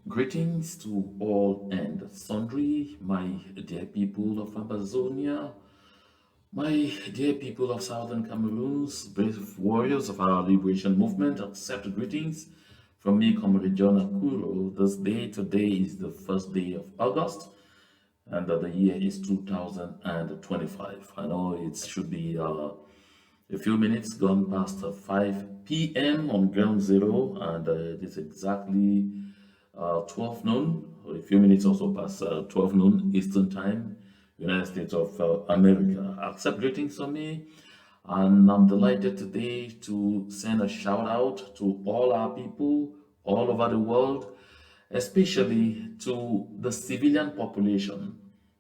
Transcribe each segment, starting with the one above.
Greetings to all and sundry, my dear people of Amazonia, my dear people of Southern Cameroon's brave warriors of our liberation movement. Accept greetings from me, Comrade John Akuro. This day, today is the first day of August, and the year is 2025. I know it should be a few minutes gone past 5 p.m. on ground zero, and it is exactly 12 noon, or a few minutes also past 12 noon Eastern Time, United States of America. Accept greetings from me, and I'm delighted today to send a shout out to all our people all over the world, especially to the civilian population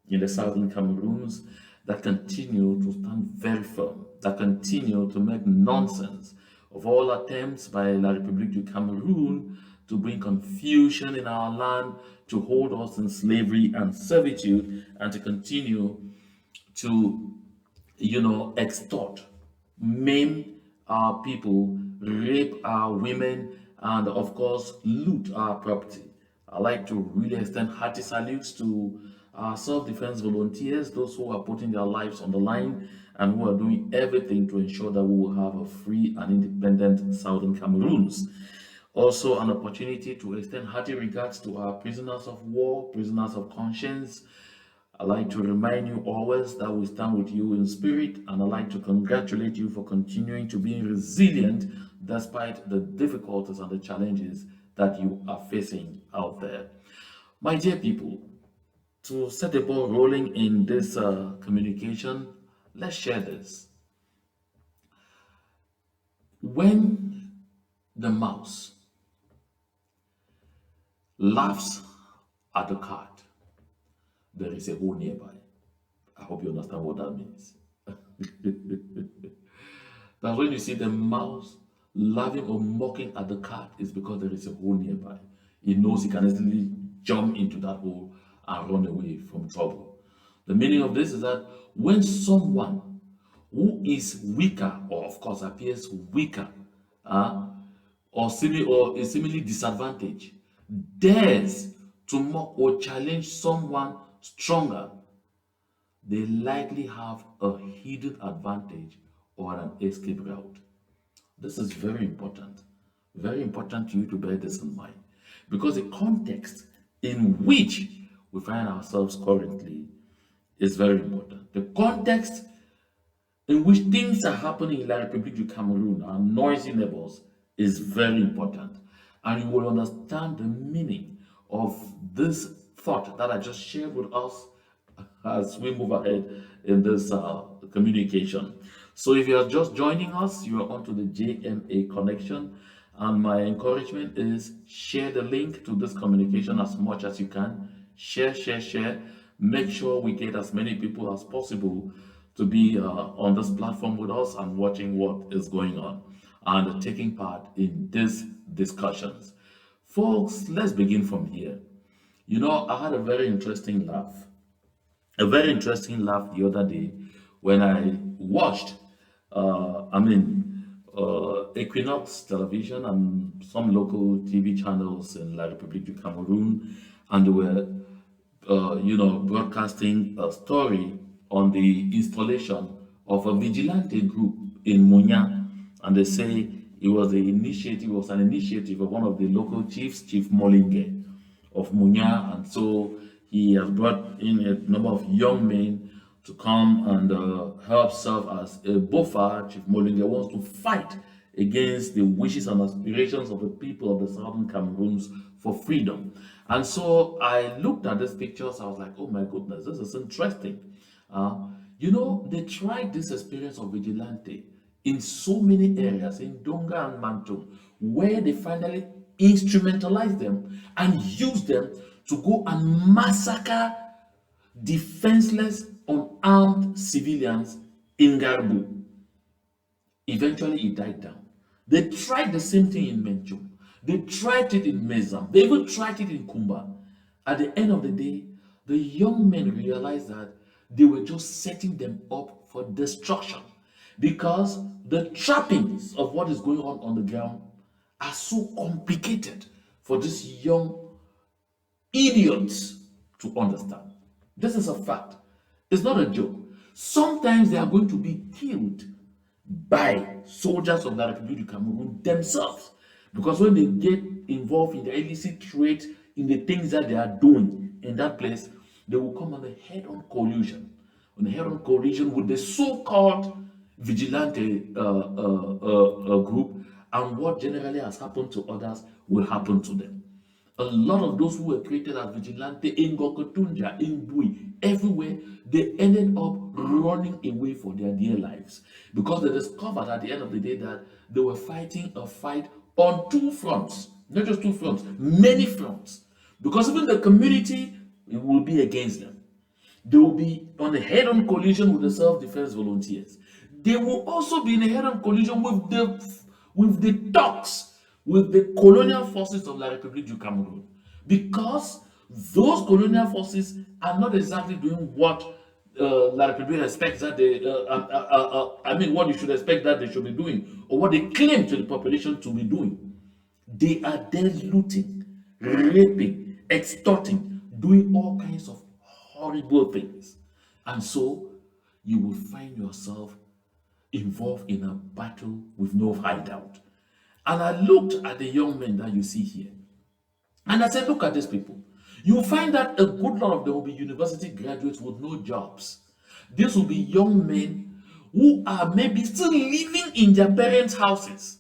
in the southern Cameroons that continue to stand very firm, that continue to make nonsense of all attempts by La République du Cameroun to bring confusion in our land, to hold us in slavery and servitude, and to continue to, extort, maim our people, rape our women, and of course, loot our property. I like to really extend hearty salutes to our self-defense volunteers, those who are putting their lives on the line and who are doing everything to ensure that we will have a free and independent Southern Cameroons. Also, an opportunity to extend hearty regards to our prisoners of war, prisoners of conscience. I like to remind you always that we stand with you in spirit, and I like to congratulate you for continuing to be resilient despite the difficulties and the challenges that you are facing out there. My dear people, to set the ball rolling in this communication, let's share this. When the mouse laughs at the cat, there is a hole nearby. I hope you understand what that means. That's when you see the mouse laughing or mocking at the cat, is because there is a hole nearby. He knows he can easily jump into that hole and run away from trouble. The meaning of this is that when someone who is weaker, or of course appears weaker, uh, or is seemingly disadvantaged, dares to mock or challenge someone stronger, they likely have a hidden advantage or an escape route. This is very important to you to bear this in mind, because the context in which we find ourselves currently is very important. The context in which things are happening in La République du Cameroun, our noisy neighbors, is very important. And you will understand the meaning of this thought that I just shared with us as we move ahead in this communication. So if you are just joining us, you are onto the JMA connection. And my encouragement is share the link to this communication as much as you can. Share, share, share. Make sure we get as many people as possible to be on this platform with us and watching what is going on and taking part in these discussions. Folks, let's begin from here. I had a very interesting laugh the other day when I watched, Equinox Television and some local TV channels in La République du Cameroun, and they were, broadcasting a story on the installation of a vigilante group in Munya, and they say it was an initiative of one of the local chiefs, Chief Molinge of Munya, and so he has brought in a number of young men to come and help serve as a buffer. Chief Molinge wants to fight against the wishes and aspirations of the people of the southern Cameroons for freedom. And so I looked at these pictures, I was like, oh my goodness, this is interesting. They tried this experience of vigilante in so many areas, in Donga and Mantum, where they finally instrumentalized them and used them to go and massacre defenseless, unarmed civilians in Garbu. Eventually, it died down. They tried the same thing in Menchum. They tried it in Mezam. They even tried it in Kumba. At the end of the day, the young men realized that they were just setting them up for destruction, because the trappings of what is going on the ground are so complicated for these young idiots to understand. This is a fact. It's not a joke. Sometimes they are going to be killed by soldiers of the Republic of Cameroon themselves. Because when they get involved in the illicit trade, in the things that they are doing in that place, they will come on a head-on collusion. On a head-on collision with the so-called vigilante group, and what generally has happened to others will happen to them. A lot of those who were created as vigilante in Gokotunja, in Bui, everywhere, they ended up running away for their dear lives because they discovered at the end of the day that they were fighting a fight on two fronts, not just two fronts, many fronts. Because even the community will be against them. They will be on a head-on collision with the self-defense volunteers. They will also be in a head-on collision with the Turks, with the colonial forces of La République du Cameroun, because those colonial forces are not exactly doing what La République expects that they, what you should expect that they should be doing, or what they claim to the population to be doing. They are there looting, raping, extorting, doing all kinds of horrible things. And so you will find yourself involved in a battle with no hideout. And I looked at the young men that you see here. And I said, look at these people. You'll find that a good lot of them will be university graduates with no jobs. These will be young men who are maybe still living in their parents' houses.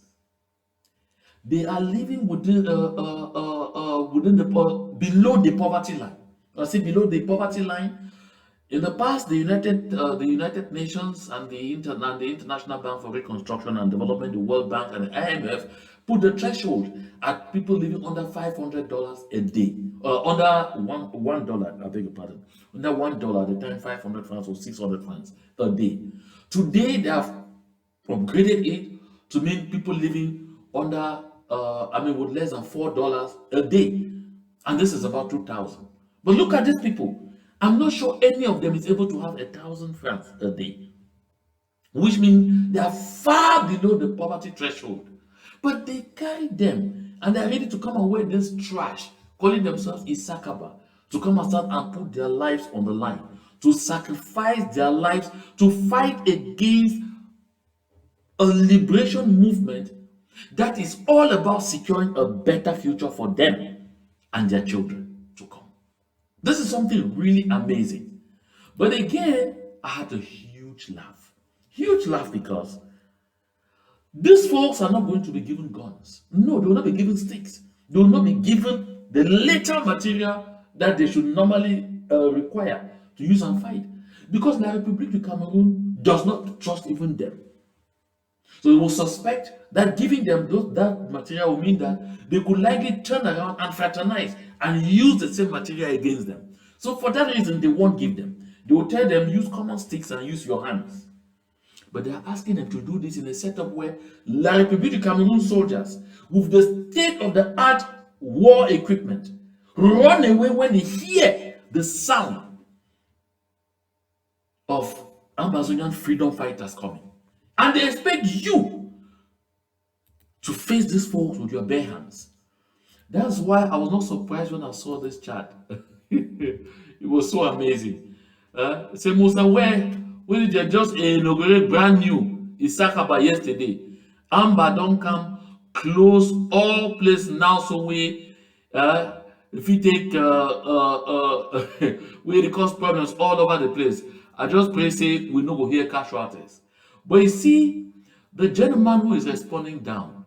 They are living within below the poverty line. I say below the poverty line. In the past, the United Nations and the International Bank for Reconstruction and Development, the World Bank and the IMF put the threshold at people living under $500 a day, under $1. I beg your pardon, under $1 at the time, 500 francs or 600 francs a day. Today, they have upgraded it to mean people living under, with less than $4 a day, and this is about 2,000. But look at these people. I'm not sure any of them is able to have 1,000 francs a day, which means they are far below the poverty threshold. But they carry them and they're ready to come and wear this trash, calling themselves Isakaba, to come and start and put their lives on the line, to sacrifice their lives, to fight against a liberation movement that is all about securing a better future for them and their children to come. This is something really amazing. But again, I had a huge laugh. Huge laugh because these folks are not going to be given guns. No, they will not be given sticks. They will not be given the lethal material that they should normally require to use and fight. Because La République du Cameroun does not trust even them. So they will suspect that giving them that material will mean that they could likely turn around and fraternize and use the same material against them. So for that reason, they won't give them. They will tell them, use common sticks and use your hands. But they are asking them to do this in a setup where La République du Cameroun soldiers, with the state-of-the-art war equipment, run away when they hear the sound of Amazonian freedom fighters coming. And they expect you to face these folks with your bare hands. That's why I was not surprised when I saw this chat. It was so amazing. Say, Musa, when did you just inaugurate brand new Isakaba yesterday? Amba don't come, close all place now, so we if you take we cause problems all over the place. I just pray say we no go hear casualties. But you see, the gentleman who is responding down,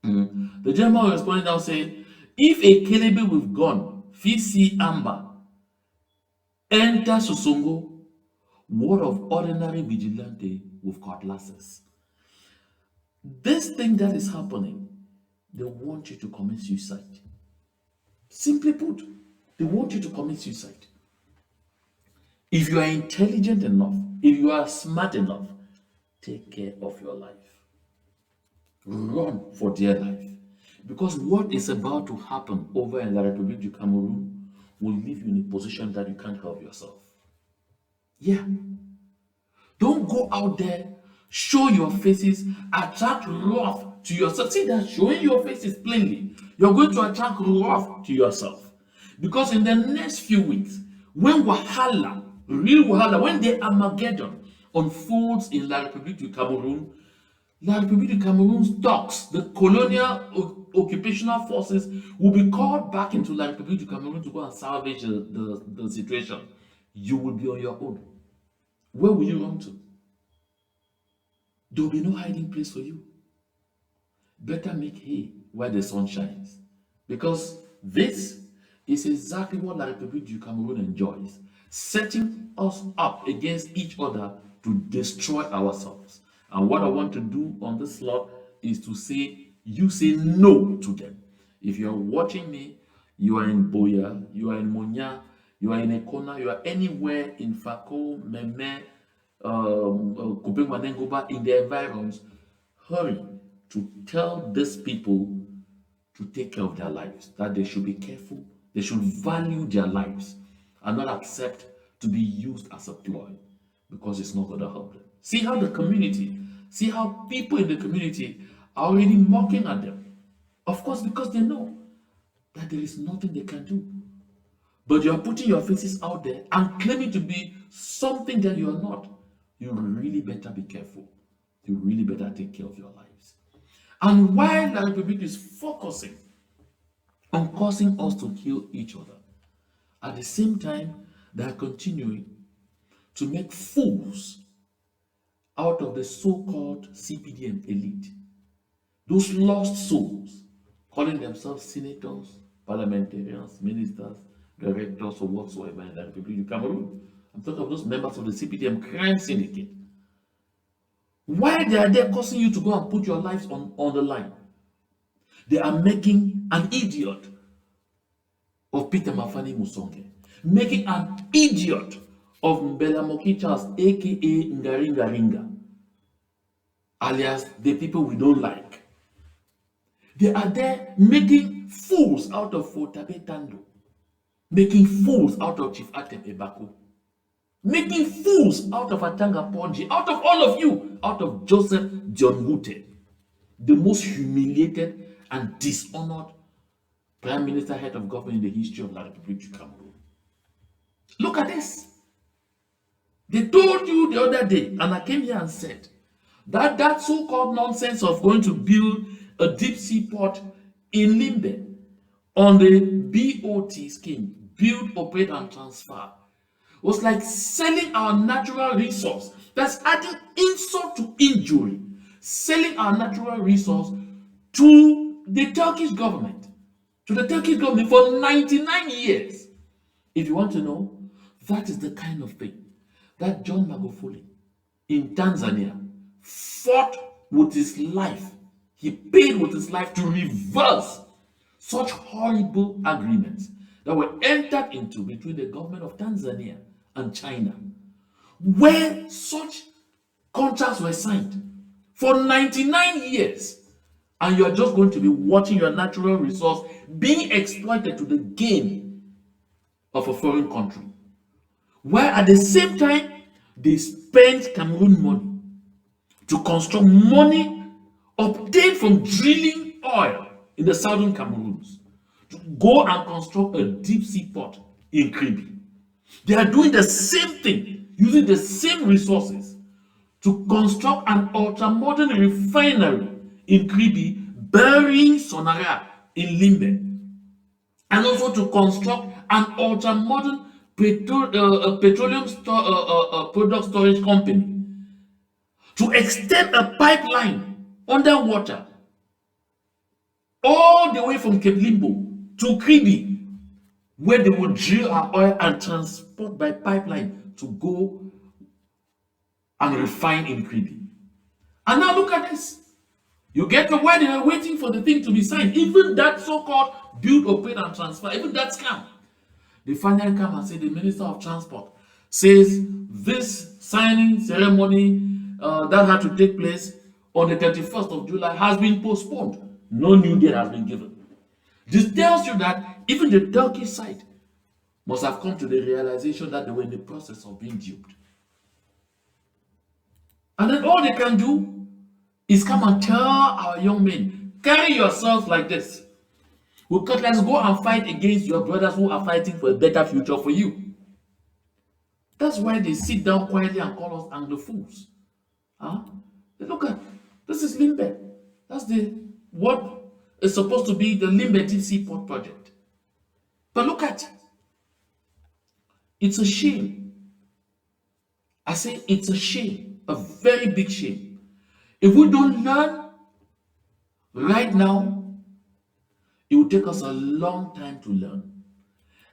the gentleman who is responding down saying, if a Kelebe with gun, see Amber, enter Sosongo, what of ordinary vigilante with cutlasses? This thing that is happening, they want you to commit suicide. Simply put, they want you to commit suicide. If you are intelligent enough, if you are smart enough, take care of your life. Run for dear life. Because what is about to happen over in La République du Cameroun will leave you in a position that you can't help yourself. Yeah. Don't go out there, show your faces, attract wrath to yourself. See that showing your faces plainly, you're going to attract wrath to yourself. Because in the next few weeks, when Wahala, real Wahala, when the Armageddon unfolds in La République du Cameroun, La République du Cameroon's thugs, the colonial occupational forces, will be called back into La République du Cameroun to go and salvage the situation. You will be on your own. Where will you run to? There will be no hiding place for you. Better make hay where the sun shines. Because this is exactly what La République du Cameroun enjoys, setting us up against each other to destroy ourselves. And what I want to do on this slot is to say, you say no to them. If you are watching me, you are in Boya, you are in Monya, you are in Ekona, you are anywhere in Fako, Meme, Kupengwanengoba, in the environs, hurry to tell these people to take care of their lives, that they should be careful, they should value their lives and not accept to be used as a ploy, because it's not going to help them. See how the community, see how people in the community are already mocking at them. Of course, because they know that there is nothing they can do. But you are putting your faces out there and claiming to be something that you are not. You really better be careful. You really better take care of your lives. And while La République is focusing on causing us to kill each other, at the same time, they are continuing to make fools out of the so-called CPDM elite. Those lost souls, calling themselves senators, parliamentarians, ministers, directors, or whatsoever in the Republic of Cameroon. I'm talking of those members of the CPDM crime syndicate. Why they are there causing you to go and put your lives on the line? They are making an idiot of Peter Mafani Musonge, making an idiot of Mbela Moki Charles, aka Ngaringa Ringa, alias the people we don't like. They are there making fools out of Fotabe Tando, making fools out of Chief Atem Ebako, making fools out of Atanga Ponji, out of all of you, out of Joseph John Wute, the most humiliated and dishonored Prime Minister, head of government in the history of La République du Cameroun. Look at this. They told you the other day, and I came here and said, that that so-called nonsense of going to build a deep sea port in Limbe on the BOT scheme, build, operate, and transfer, was like selling our natural resource. That's adding insult to injury. Selling our natural resource to the Turkish government. To the Turkish government for 99 years. If you want to know, that is the kind of thing that John Magufuli in Tanzania fought with his life. He paid with his life to reverse such horrible agreements that were entered into between the government of Tanzania and China, where such contracts were signed for 99 years, and you are just going to be watching your natural resource being exploited to the gain of a foreign country, while at the same time they spend Cameroon money to construct money obtained from drilling oil in the southern Cameroons to go and construct a deep sea port in Kribi. They are doing the same thing, using the same resources to construct an ultra-modern refinery in Kribi, burying Sonara in Limbe, and also to construct an ultra-modern petroleum product storage company, to extend a pipeline underwater all the way from Cape Limbo to Kribi, where they will drill our oil and transport by pipeline to go and refine in Kribi. And now look at this. You get to where they are waiting for the thing to be signed. Even that so-called build, operate, and transfer, even that scam. They finally come and say the Minister of Transport says this signing ceremony that had to take place on the 31st of July has been postponed. No new date has been given. This tells you that even the Turkish side must have come to the realization that they were in the process of being duped. And then all they can do is come and tell our young men, carry yourselves like this. Because let's go and fight against your brothers who are fighting for a better future for you. That's why they sit down quietly and call us Anglophones. Huh? Look at this is Limbe. That's the what is supposed to be the Limbe Deep Sea Port project. But look at it. It's a shame. I say it's a shame, a very big shame. If we don't learn right now, it will take us a long time to learn.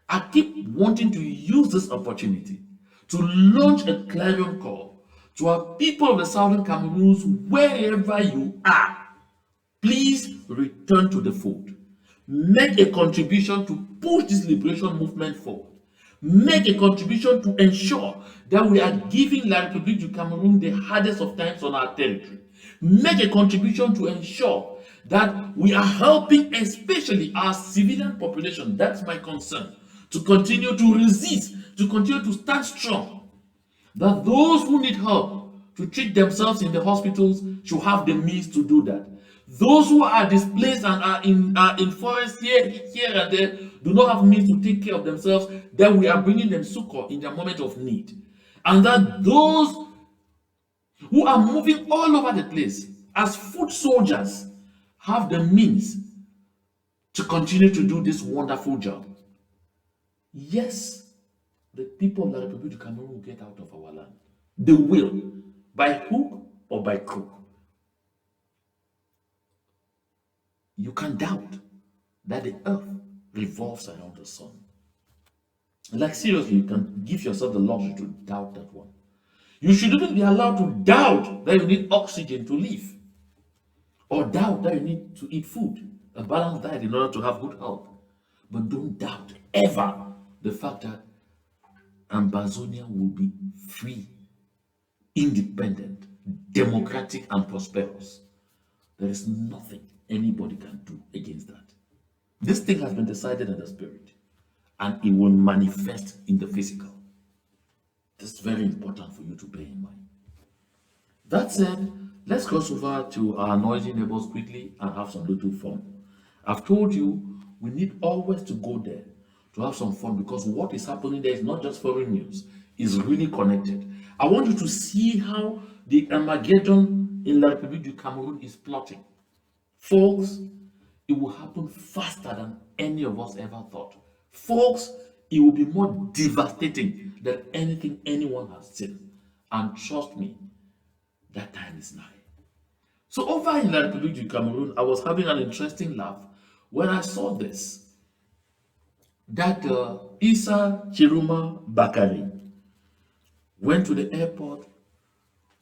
I keep wanting to use this opportunity to launch a clarion call to our people of the Southern Cameroons, wherever you are. Please return to the fold. Make a contribution to push this liberation movement forward. Make a contribution to ensure that we are giving La République du Cameroun the hardest of times on our territory. Make a contribution to ensure that we are helping especially our civilian population, that's my concern, to continue to resist, to continue to stand strong. That those who need help to treat themselves in the hospitals should have the means to do that. Those who are displaced and are in forests here and there do not have means to take care of themselves, then we are bringing them succor in their moment of need. And that those who are moving all over the place as foot soldiers have the means to continue to do this wonderful job. Yes, the people of La République du Cameroun will get out of our land. They will, by hook or by crook. You can doubt that the earth revolves around the sun. Like seriously, you can give yourself the luxury to doubt that one. You shouldn't be allowed to doubt that you need oxygen to live, or doubt that you need to eat food, a balanced diet in order to have good health. But don't doubt ever the fact that Amazonia will be free, independent, democratic, and prosperous. There is nothing anybody can do against that. This thing has been decided in the spirit, and it will manifest in the physical. This is very important for you to bear in mind. That said, let's cross over to our noisy neighbors quickly and have some little fun. I've told you we need always to go there to have some fun, because what is happening there is not just foreign news, it's really connected. I want you to see how the Armageddon in La République du Cameroun is plotting. Folks, it will happen faster than any of us ever thought. Folks, it will be more devastating than anything anyone has seen. And trust me, that time is nigh. So over in La République du Cameroun, I was having an interesting laugh when I saw this. That Issa Tchiroma Bakari went to the airport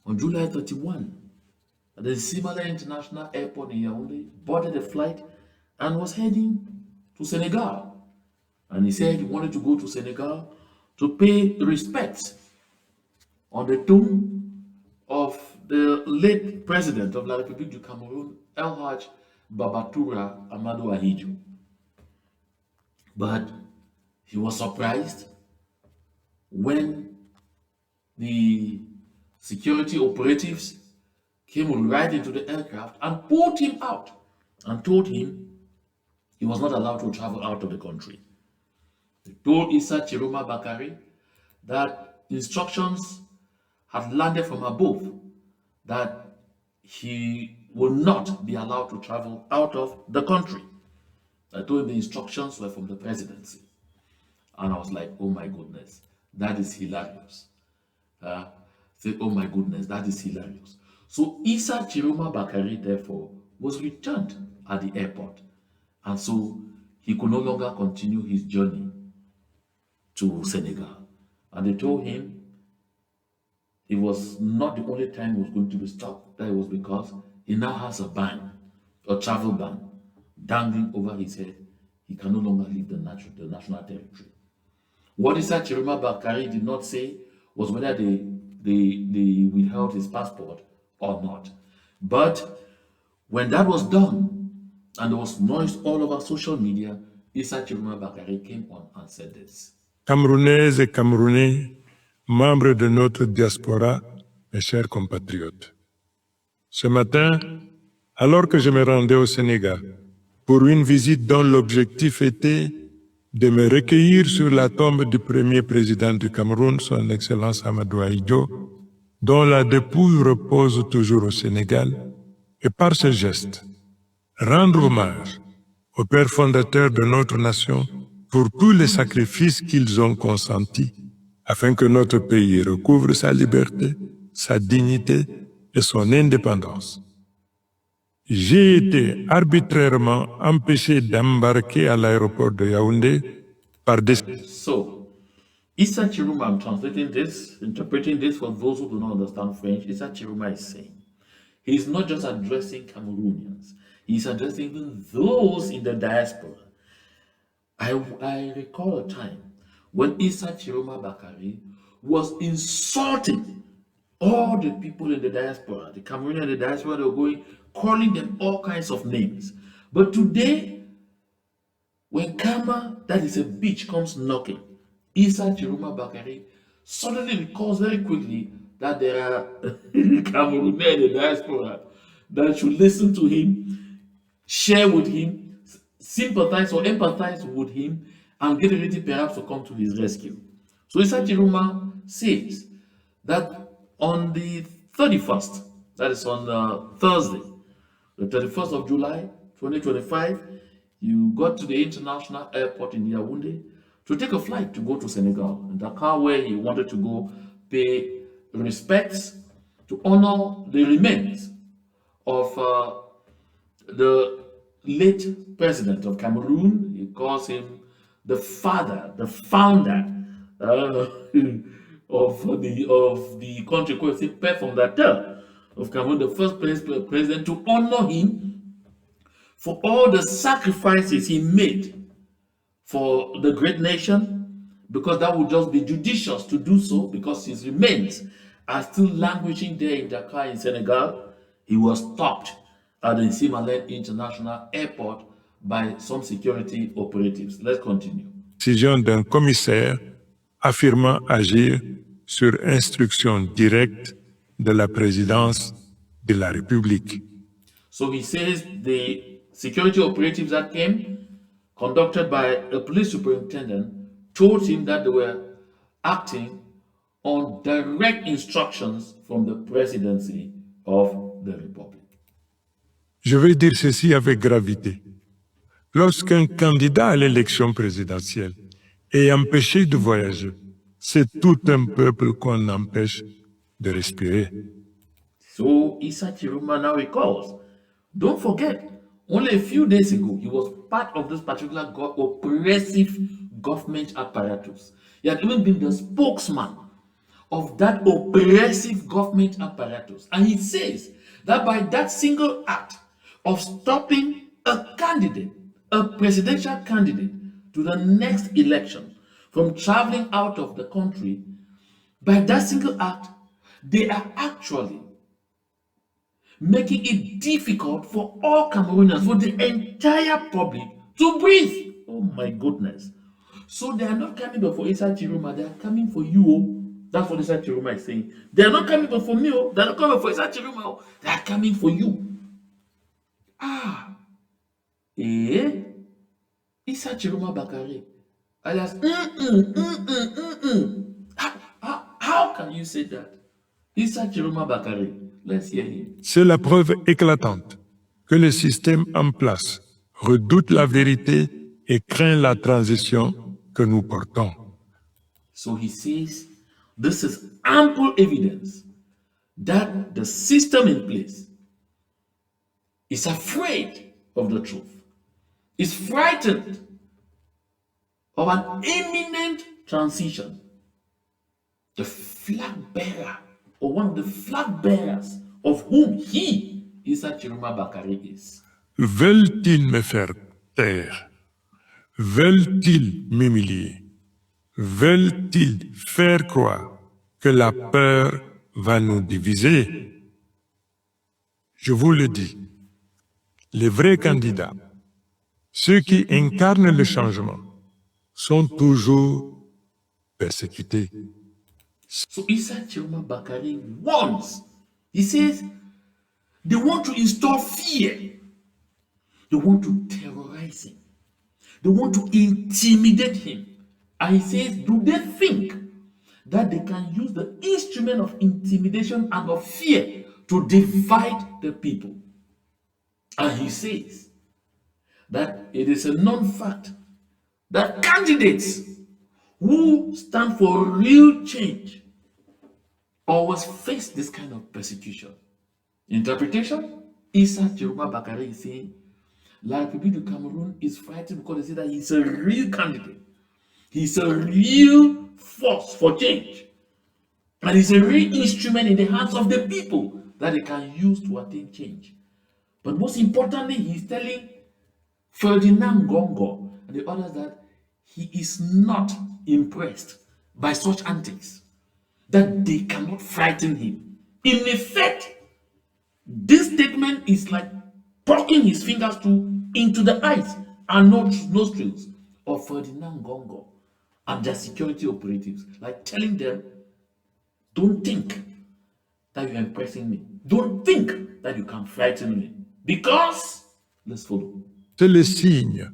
on July 31 at the Simala International Airport in Yaoundé, boarded a flight and was heading to Senegal. And he said he wanted to go to Senegal to pay respects on the tomb of the late president of La République du Cameroun, El Haj Babatoura Amadou Ahidjo. But he was surprised when the security operatives came right into the aircraft and pulled him out and told him he was not allowed to travel out of the country. They told Issa Tchiroma Bakari that instructions had landed from above that he will not be allowed to travel out of the country. I told him the instructions were from the presidency. And I was like, oh my goodness, that is hilarious. Said, oh my goodness, that is hilarious. So Issa Tchiroma Bakari, therefore, was returned at the airport. And so he could no longer continue his journey to Senegal. And they told him it was not the only time he was going to be stopped. That was because he now has a ban, a travel ban, dangling over his head. He can no longer leave the national territory. What Issa Tchiroma Bakari did not say was whether they withheld his passport or not. But when that was done, and there was noise all over social media, Issa Tchiroma Bakari came on and said this. Camerounaises et Camerounais, membres de notre diaspora, mes chers compatriotes. Ce matin, alors que je me rendais au Sénégal pour une visite dont l'objectif était de me recueillir sur la tombe du premier président du Cameroun, son Excellence Amadou Ahidjo, dont la dépouille repose toujours au Sénégal, et par ce geste, rendre hommage aux pères fondateurs de notre nation pour tous les sacrifices qu'ils ont consentis afin que notre pays recouvre sa liberté, sa dignité et son indépendance. J'ai été arbitrairement empêché d'embarquer à l'aéroport de Yaoundé par des... So, Issa Chiruma, I'm translating this, interpreting this for those who do not understand French. Issa Chiruma is saying, he's not just addressing Cameroonians, he's addressing even those in the diaspora. I recall a time when Issa Chiroma Bakari was insulting all the people in the diaspora, the Cameroonians in the diaspora, they were going, calling them all kinds of names. But today, when Kama, that is a beach, comes knocking, Issa Chiroma Bakari suddenly recalls very quickly that there are Cameroonians in the diaspora that should listen to him, share with him, sympathize or empathize with him, and get ready perhaps to come to his rescue. So Issa Chiroma says that on the 31st, that is on Thursday, the 31st of July 2025, you got to the international airport in Yaoundé to take a flight to go to Senegal, in Dakar, where he wanted to go pay respects to honor the remains of the late president of Cameroon. He calls him the father, the founder of the country, called the père fondateur of Cameroon, the first president, to honor him for all the sacrifices he made for the great nation, because that would just be judicious to do so, because his remains are still languishing there in Dakar, in Senegal. He was stopped at the Simalène International Airport by some security operatives. Let's continue. Décision d'un commissaire affirmant agir sur instruction directe de la présidence de la République. So he says the security operatives that came, conducted by a police superintendent, told him that they were acting on direct instructions from the presidency of the Republic. Je vais dire ceci avec gravité. Lorsqu'un candidat à l'élection présidentielle est empêché de voyager, c'est tout un peuple qu'on empêche de respirer. So Issa Chiroma now recalls, don't forget, only a few days ago, he was part of this particular oppressive government apparatus. He had even been the spokesman of that oppressive government apparatus. And he says that by that single act of stopping a candidate, a presidential candidate, to the next election from traveling out of the country, by that single act, they are actually making it difficult for all Cameroonians, for the entire public, to breathe. Oh my goodness. So they are not coming but for Issa Chiroma, they are coming for you. Oh. That's what Issa Chiroma is saying. They are not coming but for me. Oh. They are not coming for Issa Chiroma. Oh. They are coming for you. Issa Chiroma Bakari. Alias, How can you say that? Issa Chiroma Bakari. Let's hear him. C'est la preuve éclatante que le système en place redoute la vérité et craint la transition que nous portons. So he says, this is ample evidence that the system in place is afraid of the truth, is frightened of an imminent transition. The flag bearer, or one of the flag bearers of whom he, Issa Chiroma Bakari, is. Veulent-ils me faire taire? Veulent-ils m'humilier? Veulent-ils faire croire que la peur va nous diviser? Je vous le dis, les vrais candidats, ceux qui incarnent le changement, sont toujours persécutés. So Issa Chiroma Bakari warns. He says they want to install fear. They want to terrorize him. They want to intimidate him. And he says, do they think that they can use the instrument of intimidation and of fear to divide the people? And he says that it is a known fact that candidates who stand for real change always face this kind of persecution. Interpretation: Issa Tchiroma Bakare is saying La République du Cameroun is fighting because they say that he's a real candidate. He's a real force for change. And he's a real instrument in the hands of the people that they can use to attain change. But most importantly, he's telling Ferdinand Gongo and the others that he is not impressed by such antics, that they cannot frighten him. In effect, this statement is like poking his fingers into the eyes and nostrils of Ferdinand Gongo and their security operatives, like telling them, don't think that you're impressing me. Don't think that you can frighten me. Because, let's follow. C'est le signe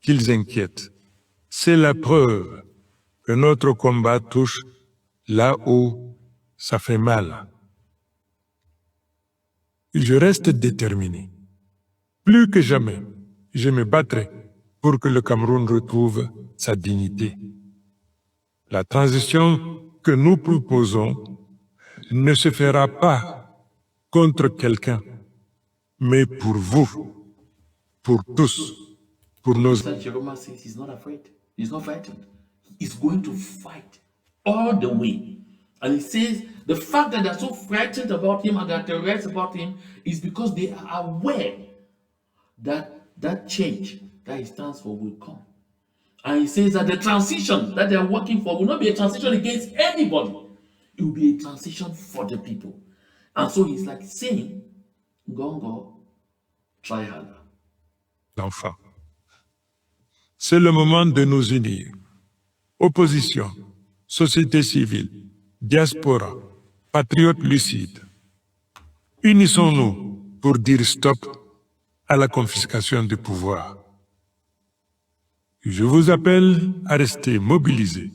qu'ils inquiètent. C'est la preuve que notre combat touche là où ça fait mal. Je reste déterminé. Plus que jamais, je me battrai pour que le Cameroun retrouve sa dignité. La transition que nous proposons ne se fera pas contre quelqu'un, mais pour vous, pour tous, pour nos... Tchiroma says he's not afraid. He's not frightened. He's going to fight all the way. And he says the fact that they're so frightened about him and they're terrorized about him is because they are aware that that change that he stands for will come. And he says that the transition that they're working for will not be a transition against anybody. It will be a transition for the people. And so he's like saying, Gongo, try harder. L'enfant. C'est le moment de nous unir. Opposition, société civile, diaspora, patriotes lucides. Unissons-nous pour dire stop à la confiscation du pouvoir. Je vous appelle à rester mobilisés.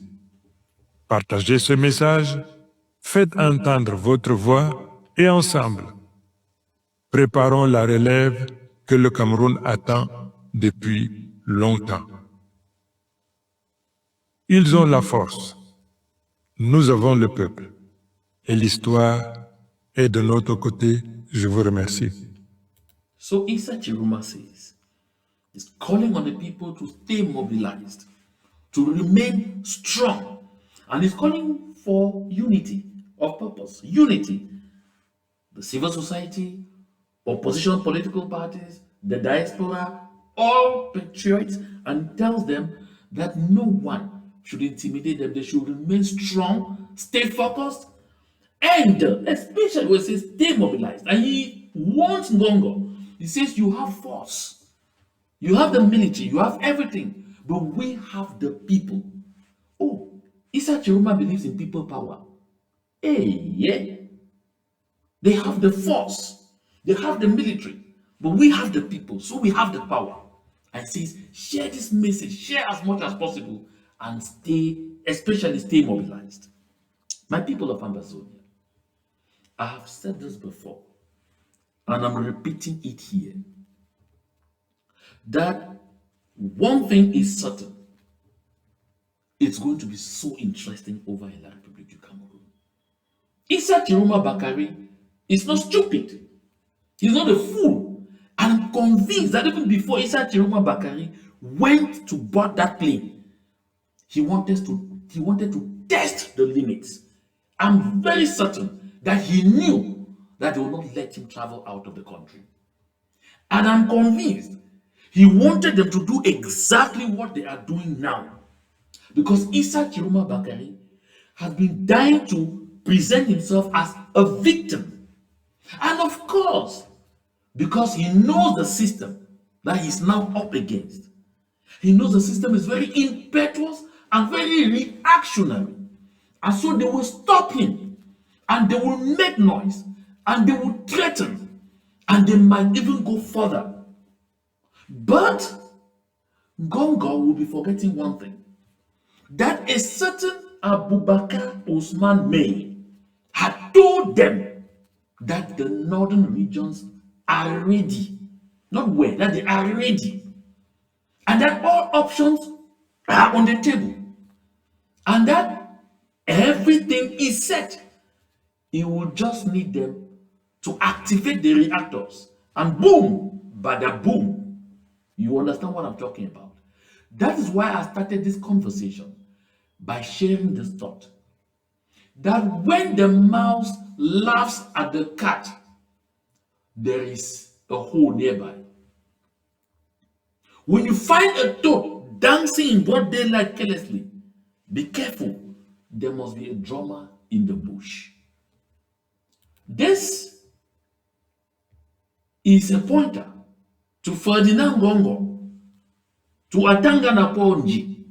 Partagez ce message, faites entendre votre voix et ensemble, préparons la relève que le Cameroun attend depuis longtemps. Ils ont la force. Nous avons le peuple. Et l'histoire est de notre côté. Je vous remercie. So Issa Tchiroma says, he's calling on the people to stay mobilized, to remain strong. And he's calling for unity of purpose, unity. The civil society, opposition political parties, the diaspora, all patriots, and tells them that no one should intimidate them. They should remain strong, stay focused, and especially when he says stay mobilized. And he warns Ngongo. He says, you have force, you have the military, you have everything, but we have the people. Oh, Issa Tchiroma believes in people power. Hey, yeah. They have the force, they have the military, but we have the people, so we have the power. And says, share this message, share as much as possible, and especially stay mobilized. My people of Ambazonia, I have said this before, and I'm repeating it here, that one thing is certain, it's going to be so interesting over in La République du Cameroun. Issa Tchiroma Bakare is not stupid. He's not a fool. And I'm convinced that even before Issa Tchiroma Bakare went to board that plane, he wanted to test the limits. I'm very certain that he knew that they will not let him travel out of the country. And I'm convinced he wanted them to do exactly what they are doing now. Because Issa Tchiroma Bakare has been dying to present himself as a victim. And of course, because he knows the system that he's now up against. He knows the system is very impetuous and very reactionary. And so they will stop him, and they will make noise, and they will threaten, and they might even go further But Gongo will be forgetting one thing, that a certain Abubakar Osman May had told them that the northern regions are ready. Not where, that they are ready. And that all options are on the table. And that everything is set. He will just need them to activate the reactors. And boom, bada boom. You understand what I'm talking about? That is why I started this conversation by sharing this thought that when the mouse laughs at the cat, there is a hole nearby. When you find a toad dancing in broad daylight carelessly, be careful. There must be a drummer in the bush. This is a pointer to Ferdinand Gongo, to Atanga Naponji,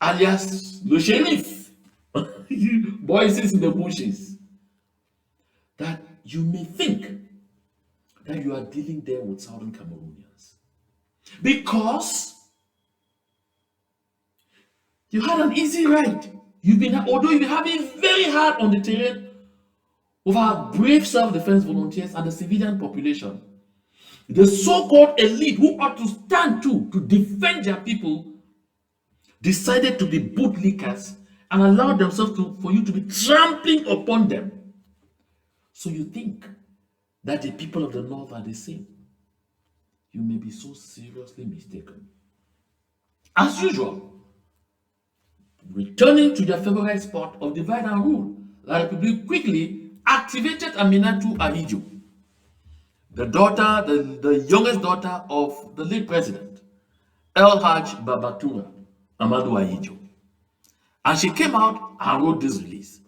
alias Le Sheriff, voices in the bushes, that you may think that you are dealing there with Southern Cameroonians. Because you had an easy ride. Although you've been having very hard on the terrain of our brave self-defense volunteers and the civilian population, the so-called elite who ought to stand to defend their people decided to be bootlickers and allowed themselves for you to be trampling upon them. So you think that the people of the north are the same. You may be so seriously mistaken. As usual, returning to their favorite spot of divide and rule, La République quickly activated Aminatu Ahidjo, the youngest daughter of the late president, El Haj Babatura Amadou Ahidjo. And she came out and wrote this release.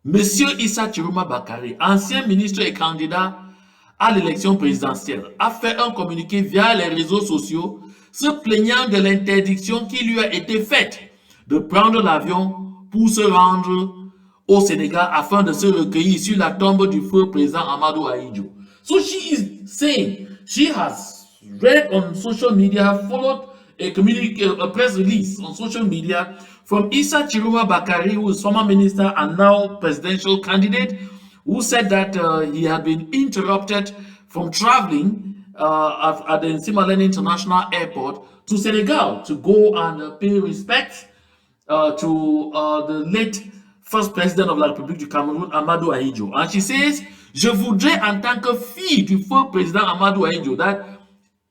Monsieur Issa Tchiroma Bakari, ancien ministre et candidat à l'élection présidentielle, a fait un communiqué via les réseaux sociaux se plaignant de l'interdiction qui lui a été faite de prendre l'avion pour se rendre au Sénégal afin de se recueillir sur la tombe du feu président Amadou Ahidjo. So she is saying she has read on social media, followed a press release on social media from Issa Tchiroma Bakari, who is former minister and now presidential candidate, who said that he had been interrupted from traveling at the Nsimalene International Airport to Senegal to go and pay respects to the late first president of la République du Cameroun, Amadou Ahidjo. And she says, je voudrais en tant que fille du feu président Amadou Ahidjo, that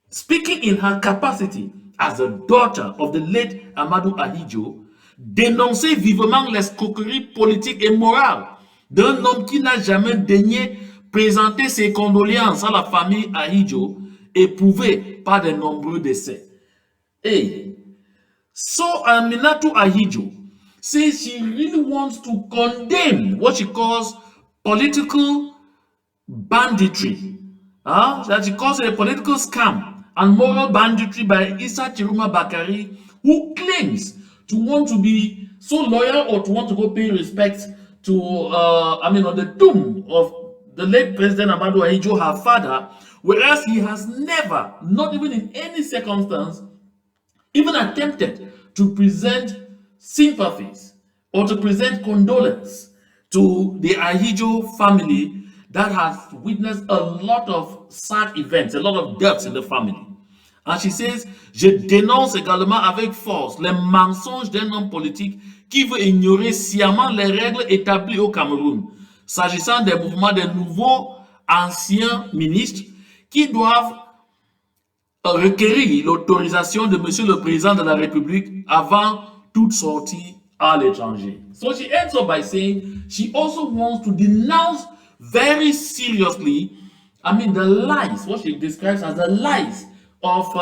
speaking in her capacity as a daughter of the late Amadou Ahidjo, dénoncer vivement l'escroquerie politique et morale d'un homme qui n'a jamais daigné présenter ses condoléances à la famille Ahidjo, éprouvée par de nombreux décès. Hey, so Aminatu Ahidjo says she really wants to condemn what she calls political banditry. That she calls it a political scam and moral banditry by Issa Tchiroma Bakari, who claims to want to be so loyal or to want to go pay respects to, on the tomb of the late President Amadou Ahidjo, her father, whereas he has never, not even in any circumstance, even attempted to present sympathies or to present condolence to the Ahidjo family that has witnessed a lot of sad events, a lot of deaths in the family. And she says, je dénonce également avec force les mensonges d'un homme politique qui veut ignorer sciemment les règles établies au Cameroun, s'agissant des mouvements des nouveaux anciens ministres qui doivent requérir l'autorisation de Monsieur le Président de la République avant toute sortie à l'étranger. So she ends up by saying she also wants to denounce very seriously, the lies, what she describes as the lies of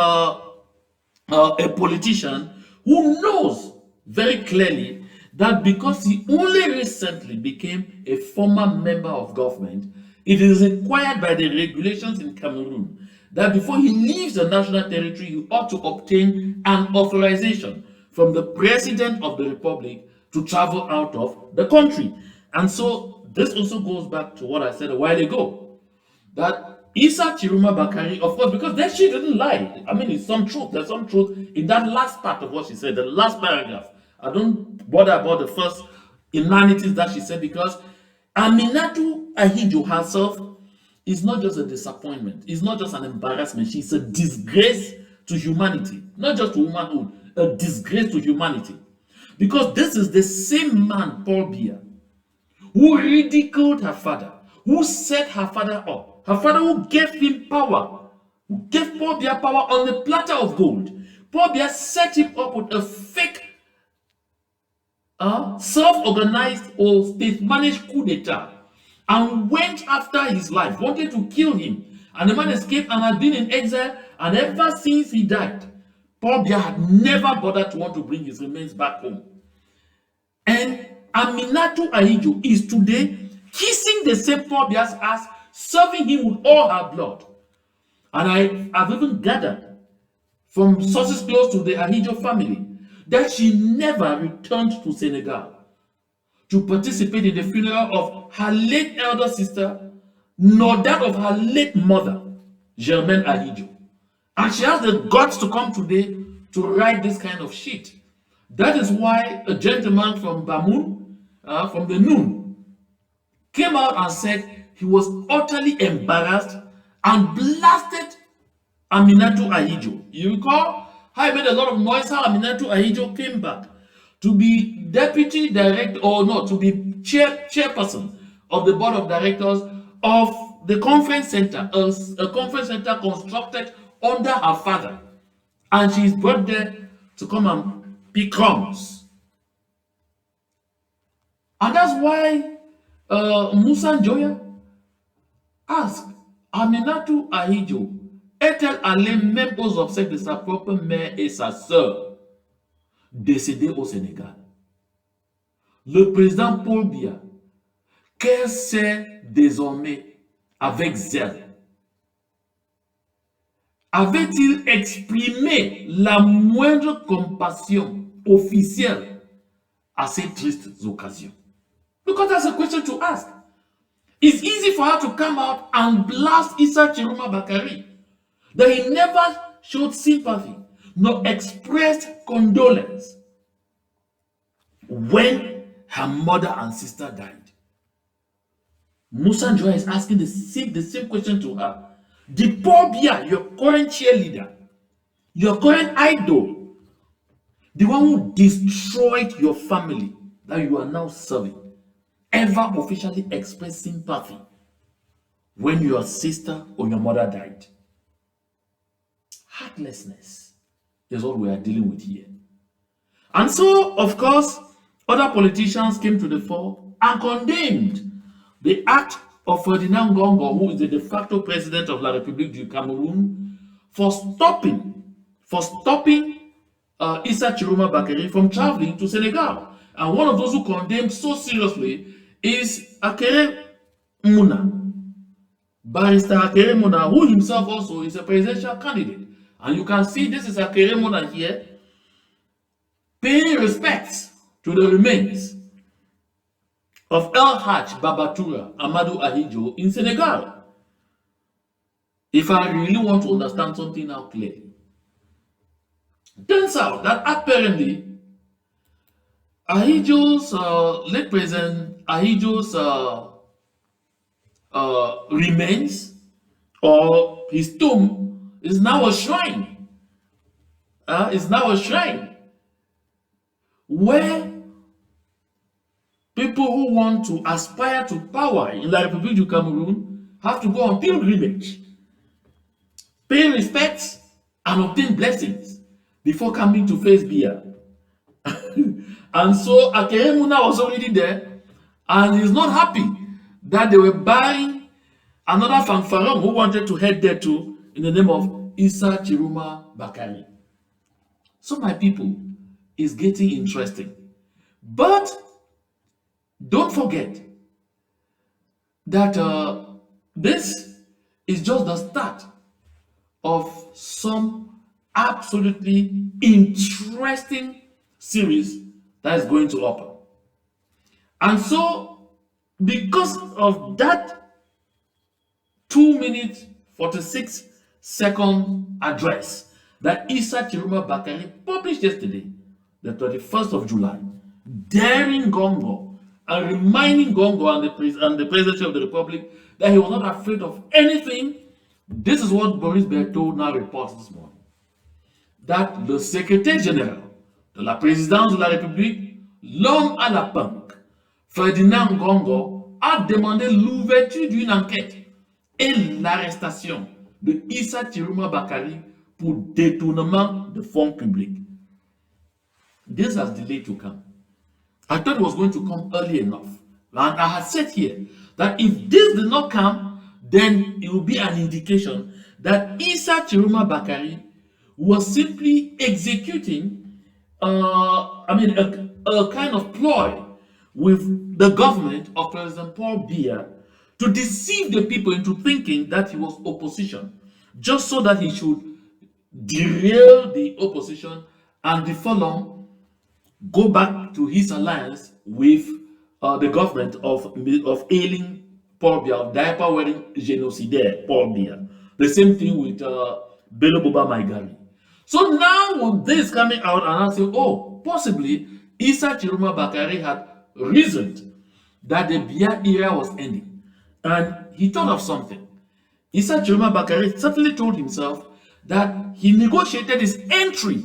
a politician who knows very clearly that because he only recently became a former member of government, it is required by the regulations in Cameroon that before he leaves the national territory, he ought to obtain an authorization from the president of the republic to travel out of the country. And so this also goes back to what I said a while ago, that Isa Chiruma Bakari, of course, because then she didn't lie. I mean, it's some truth. There's some truth in that last part of what she said, the last paragraph. I don't bother about the first inanities that she said because Aminatu Ahijo herself is not just a disappointment. It's not just an embarrassment. She's a disgrace to humanity, not just to womanhood, a disgrace to humanity. Because this is the same man, Paul Biya, who ridiculed her father, who set her father up, her father who gave him power, who gave Paul Biya power on the platter of gold. Paul Biya set him up with a fake, self-organized or state-managed coup d'etat and went after his life, wanted to kill him. And the man escaped and has been in exile, and ever since he died, Paul Biya had never bothered to want to bring his remains back home. And Aminatu Ahijo is today kissing the same Paul Biya's ass, serving him with all her blood. And I've even gathered from sources close to the Ahijo family that she never returned to Senegal to participate in the funeral of her late elder sister, nor that of her late mother, Germaine Ahijo. And she has the guts to come today to write this kind of shit. That is why a gentleman from Bamoun, from the Noon, came out and said he was utterly embarrassed and blasted Aminatu Ahijo. You recall how he made a lot of noise how Aminatu Ahijo came back to be deputy director, or not, to be chairperson of the board of directors of the conference center, a conference center constructed under her father. And she is brought there to come and pick crumbs. And that's why Moussa Njoya asked Aminatu Ahijo est-elle allée même aux obsèques de sa propre mère et sa sœur décédées au Sénégal? Le président Paul Biya, qu'elle sait désormais avec zèle, avait-il exprimé la moindre compassion officielle à ces tristes occasions? Because that's a question to ask. It's easy for her to come out and blast Issa Tchiroma Bakari, that he never showed sympathy nor expressed condolence when her mother and sister died. Moussa Njoya is asking the same question to her. Did Paul Biya, your current cheerleader, your current idol, the one who destroyed your family that you are now serving, ever officially express sympathy when your sister or your mother died? Heartlessness is what we are dealing with here. And so, of course, other politicians came to the fore and condemned the act of Ferdinand Gongo, who is the de facto president of La République du Cameroun, for stopping Issa Tchiroma Bakari from traveling to Senegal. And one of those who condemned so seriously is Akere Muna, Barrister Akere Muna, who himself also is a presidential candidate. And you can see this is Akere Muna here, paying respects to the remains of El Haj Babatura Amadou Ahijo in Senegal. If I really want to understand something now clearly, turns out that apparently Ahijo's late president Ahijo's remains, or his tomb, is now a shrine. Where people who want to aspire to power in La République du Cameroun have to go on pilgrimage, pay respects, and obtain blessings before coming to face Biya. And so Akere Muna was already there, and he's not happy that they were buying another fanfaron who wanted to head there too in the name of Issa Tchiroma Bakari. So my people, it's getting interesting. But don't forget that this is just the start of some absolutely interesting series that is going to open. And so, because of that 2 minute 46-second address that Issa Tchiroma Bakari published yesterday, the 31st of July, daring Gongo and reminding Gongo and the Presidency of the Republic that he was not afraid of anything. This is what Boris Berthaud now reports this morning. That le secrétaire général de la présidence de la République, l'homme à la punk, Ferdinand Gongo, a demandé l'ouverture d'une enquête et l'arrestation de Issa Tchiroma Bakari pour détournement de fonds publics. This has delayed to come. I thought it was going to come early enough. And I had said here that if this did not come, then it will be an indication that Issa Tchiroma Bakari was simply executing a kind of ploy with the government of President Paul Biya to deceive the people into thinking that he was opposition, just so that he should derail the opposition and before long go back to his alliance with the government of ailing Paul Biya, of diaper-wearing genocidaire Paul Biya. The same thing with Bello Boba Maigari. So now with this coming out, and I say, oh, possibly Issa Tchiroma Bakari had reasoned that the Biya era was ending. And he thought of something. Issa Tchiroma Bakari certainly told himself that he negotiated his entry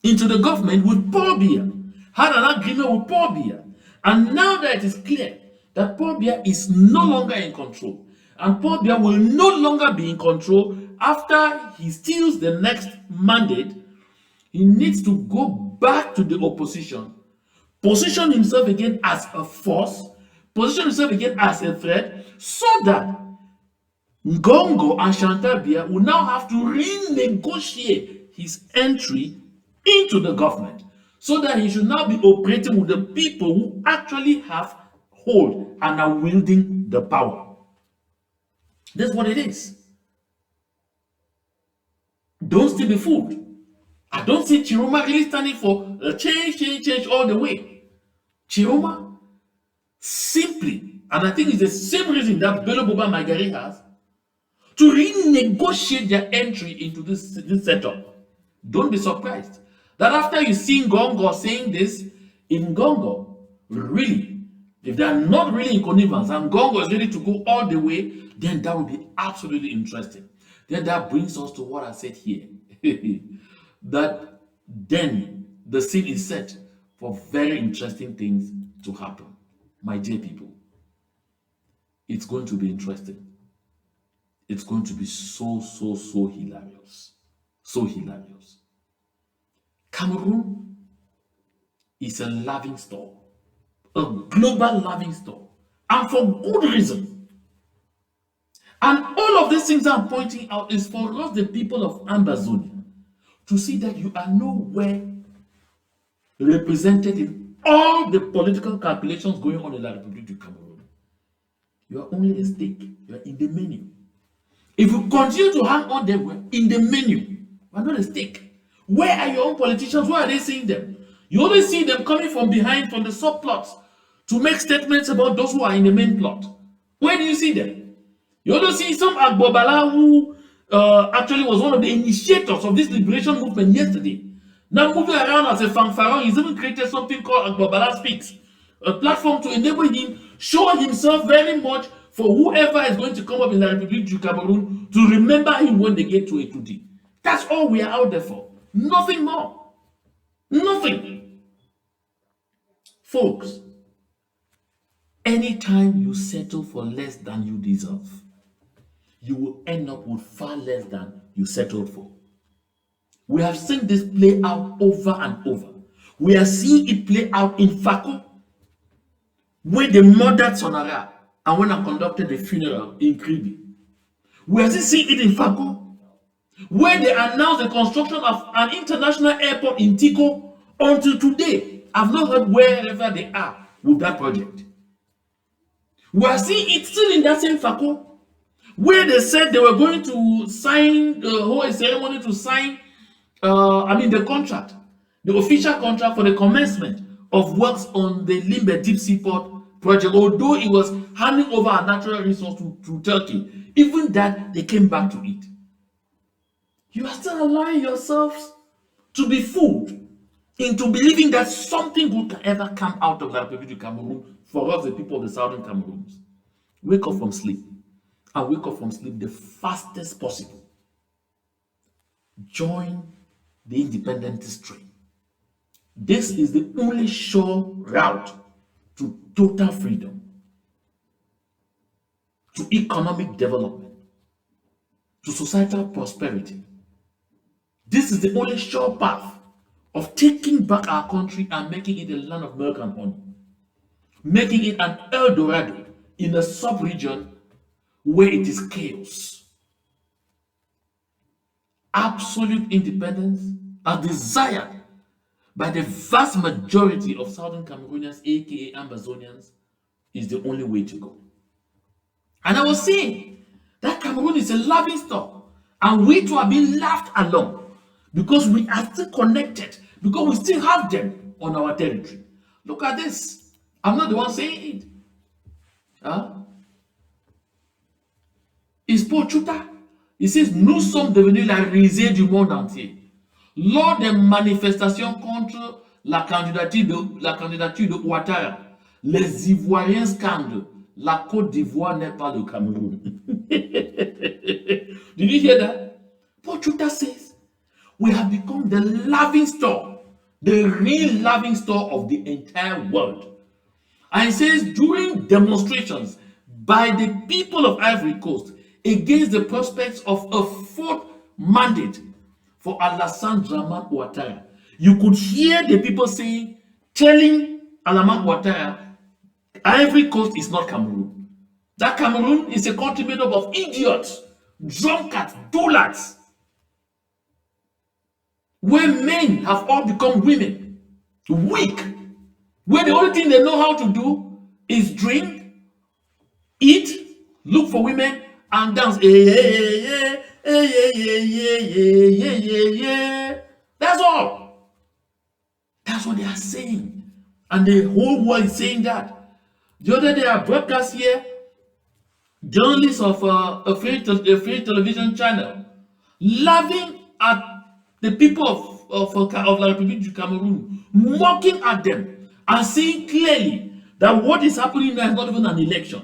into the government with Paul Biya, had an agreement with Paul Biya. And now that it is clear that Paul Biya is no longer in control, and Paul Biya will no longer be in control after he steals the next mandate, he needs to go back to the opposition, position himself again as a force, position himself again as a threat, so that Ngongo and Chantal Biya will now have to renegotiate his entry into the government, so that he should now be operating with the people who actually have hold and are wielding the power. That's what it is. Don't still be fooled. I don't see Tchiroma really standing for a change all the way. Tchiroma simply, and I think it's the same reason that Bello Boba Maigari has, to renegotiate their entry into this setup. Don't be surprised that after you see Ngongo saying this, if Ngongo really, if they are not really in connivance and Ngongo is ready to go all the way, then that would be absolutely interesting. Then that brings us to what I said here. That then the scene is set for very interesting things to happen. My dear people, it's going to be interesting. It's going to be so hilarious. So hilarious. Cameroon is a laughing stock, a global laughing stock, and for good reason. And all of these things I'm pointing out is for us, the people of Ambazonia, to see that you are nowhere represented in all the political calculations going on in La République du Cameroun. You are only a stake. You are in the menu. If you continue to hang on them, we're in the menu. You are not a stake. Where are your own politicians? Where are they seeing them? You always see them coming from behind, from the subplots, to make statements about those who are in the main plot. Where do you see them? You also see some Agbobala who actually was one of the initiators of this liberation movement yesterday. Now moving around as a fanfaron, he's even created something called Agbobala Speaks, a platform to enable him show himself very much for whoever is going to come up in the Republic du Cameroun to remember him when they get to A2D. That's all we are out there for. Nothing more. Nothing. Folks, anytime you settle for less than you deserve, you will end up with far less than you settled for. We have seen this play out over and over. We are seeing it play out in Fako, where they murdered Sonara and when I conducted the funeral in Kribi. We are still seeing it in Fako, where they announced the construction of an international airport in Tico. Until today, I've not heard wherever they are with that project. We are seeing it still in that same Fako, where they said they were going to sign the whole ceremony to sign, the contract, the official contract for the commencement of works on the Limbe Deep Seaport project, although it was handing over a natural resource to Turkey, even that they came back to it. You are still allowing yourselves to be fooled into believing that something good can ever come out of that Republic of Cameroon for us, the people of the southern Cameroons. Wake up from sleep, and wake up from sleep the fastest possible. Join the independentist train. This is the only sure route to total freedom, to economic development, to societal prosperity. This is the only sure path of taking back our country and making it a land of milk and honey, making it an El Dorado in a sub-region where it is chaos. Absolute independence, as desired by the vast majority of southern Cameroonians, aka Ambazonians, is the only way to go. And I was saying that Cameroon is a laughing stock, and we too are being laughed along because we are still connected, because we still have them on our territory. Look at this. I'm not the one saying it. Huh? It's Paul Chuta. Il says, nous sommes devenus la risée du monde entier. Lors des manifestations contre la candidature de Ouattara, les Ivoiriens scandent, la Côte d'Ivoire n'est pas le Cameroun. Did you hear that? Paul Chuta says, we have become the laughing stock, the real laughing stock of the entire world. And he says, during demonstrations by the people of Ivory Coast against the prospects of a fourth mandate for Alassane Dramane Ouattara, you could hear the people saying, telling Alassane Ouattara, Ivory Coast is not Cameroon. That Cameroon is a country made up of idiots, drunkards, dullards, where men have all become women, weak, where the only thing they know how to do is drink, eat, look for women, and dance. That's all. That's what they are saying. And the whole world is saying that. The other day, I broadcast here, journalists of a free television channel laughing at the people of La Republique du Cameroon, mocking at them and seeing clearly that what is happening now is not even an election,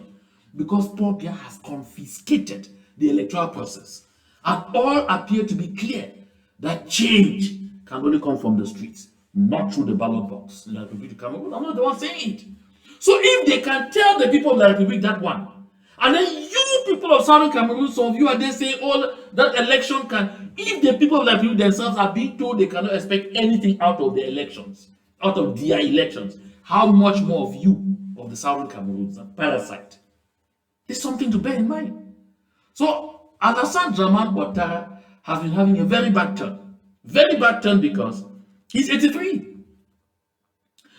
because Paul Biya has confiscated the electoral process, and all appear to be clear that change can only come from the streets, not through the ballot box. La Republique du Cameroon, I'm not the one saying it. So if they can tell the people of La Republique that one, and then you people of Southern Cameroon, some of you are there saying, oh, that election can, if the people of La Republique themselves are being told they cannot expect anything out of the elections, out of their elections, how much more of you, of the Southern Cameroons, a parasite? It's something to bear in mind. So Alassane Dramane Ouattara has been having a very bad turn because he's 83.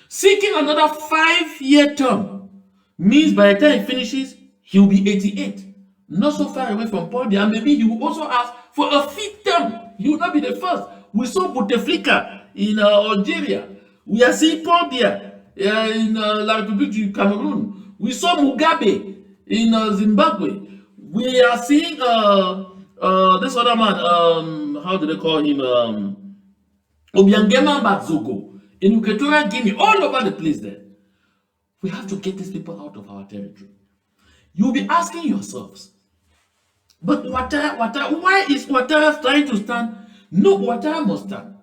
Seeking another 5-year term means by the time he finishes, he'll be 88. Not so far away from Paul Biya. Maybe he will also ask for a 5th term. He will not be the first. We saw Bouteflika in Algeria. We are seeing Paul Biya in La République du Cameroun. We saw Mugabe in Zimbabwe. We are seeing this other man, how do they call him? Obiangema Batzogo in Equatorial Guinea, all over the place there. We have to get these people out of our territory. You'll be asking yourselves, but Ouattara, why is Ouattara trying to stand? No, Ouattara must stand.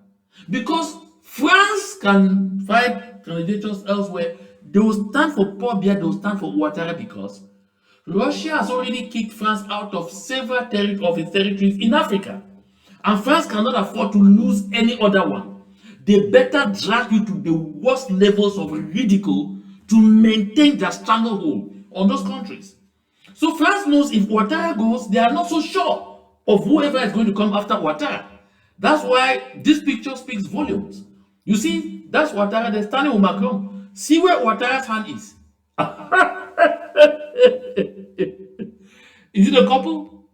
Because France can fight candidatures elsewhere. They will stand for Paul Biya, they will stand for Ouattara, because Russia has already kicked France out of several of its territories in Africa. And France cannot afford to lose any other one. They better drag you to the worst levels of ridicule to maintain their stranglehold on those countries. So France knows if Ouattara goes, they are not so sure of whoever is going to come after Ouattara. That's why this picture speaks volumes. You see, that's Ouattara, they're standing with Macron. See where Ouattara's hand is. Is it a couple?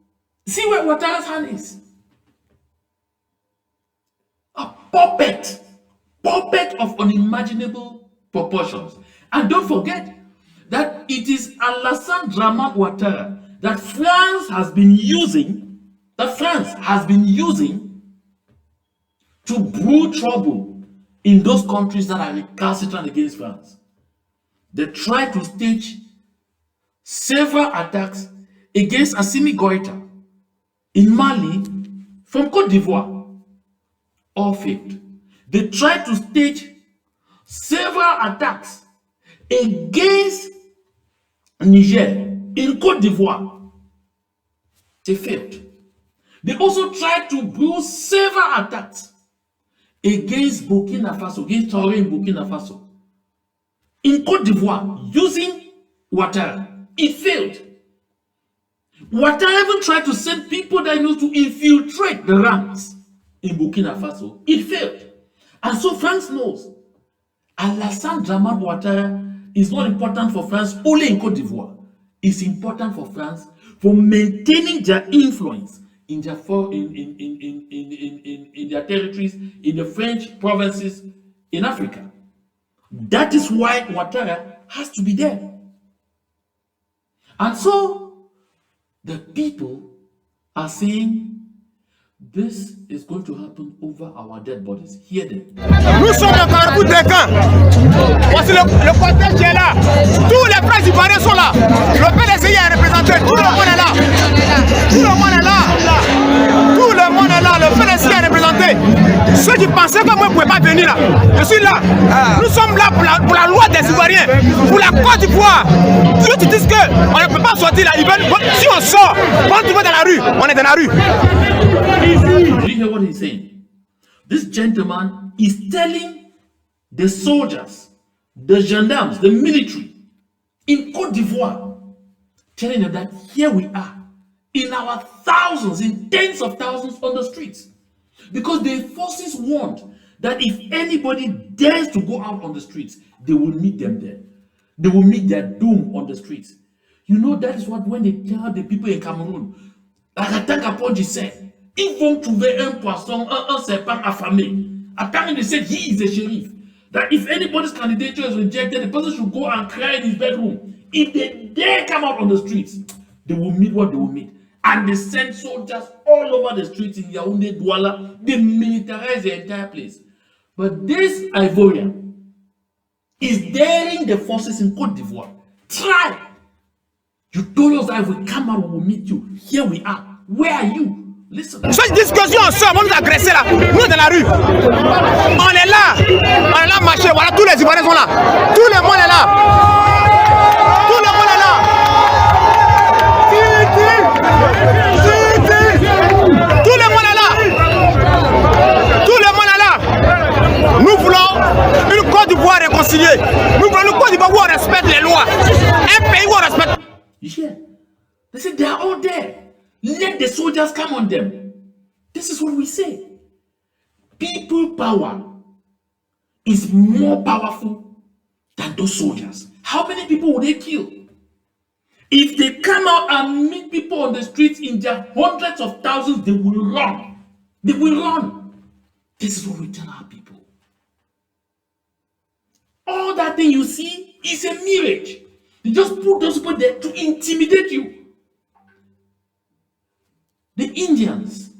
See where Ouattara's hand is. A puppet of unimaginable proportions. And don't forget, that it is Alassane Dramane Ouattara that France has been using, to brew trouble in those countries that are recalcitrant against France. They try to stage several attacks against Assimi Goïta in Mali from Côte d'Ivoire. All failed. They tried to stage several attacks against Niger in Côte d'Ivoire. They failed. They also tried to brew several attacks against Burkina Faso, against Traoré in Burkina Faso, in Côte d'Ivoire, using Ouattara. It failed. Ouattara even tried to send people that used to infiltrate the ranks in Burkina Faso. It failed. And so France knows Alassane Dramane Ouattara is not important for France only in Côte d'Ivoire. It's important for France for maintaining their influence in their in their territories, in the French provinces in Africa. That is why Ouattara has to be there. And so the people are saying this is going to happen over our dead bodies. Hear them. Nous sommes le carrefour des camps. Voici le cortège qui est là. Tous les frères ivoiriens sont là. Le PDCI est représenté. Tout le monde est là. Tout le monde est là. Tout le monde est là. Le PDCI est représenté. Ceux qui pensaient que moi je ne pouvais pas venir là, je suis là. Nous sommes là pour la loi des Ivoiriens, pour la Côte d'Ivoire. Si tu dis qu'on ne peut pas sortir là, si on sort, quand tu vas dans la rue, on est dans la rue. Do you hear what he's saying? This gentleman is telling the soldiers, the gendarmes, the military in Côte d'Ivoire, telling them that here we are, in our thousands, in tens of thousands on the streets. Because the forces warned that if anybody dares to go out on the streets, they will meet them there. They will meet their doom on the streets. You know, that is what when they tell the people in Cameroon, like Atanga Ponji said, ils vont trouver un poisson, un serpent affamé. Atanga said he is a sheriff. That if anybody's candidature is rejected, the person should go and cry in his bedroom. If they dare come out on the streets, they will meet what they will meet. And they send soldiers all over the streets in Yaoundé, Douala. They militarize the entire place. But this Ivorian is daring the forces in Côte d'Ivoire. Try. You told us that if we come out, we will meet you. Here we are. Where are you? Listen. Cette discussion, on sort, on va nous agresser là. Nous dans la rue. On est là marcher. Voilà, tous les Ivoiriens sont là. Tout le monde est là. Tout le monde est là. Tout le monde est là. Tout le monde est là. Nous voulons une Côte d'Ivoire réconciliée. Nous voulons une Côte d'Ivoire où on respecte les lois. Un pays où on respecte. Yeah. They said they are all there. Let the soldiers come on them. This is what we say. People power is more powerful than those soldiers. How many people would they kill? If they come out and meet people on the streets in their hundreds of thousands, they will run. They will run. This is what we tell our people. All that thing you see is a mirage. They just put those people there to intimidate you. The Indians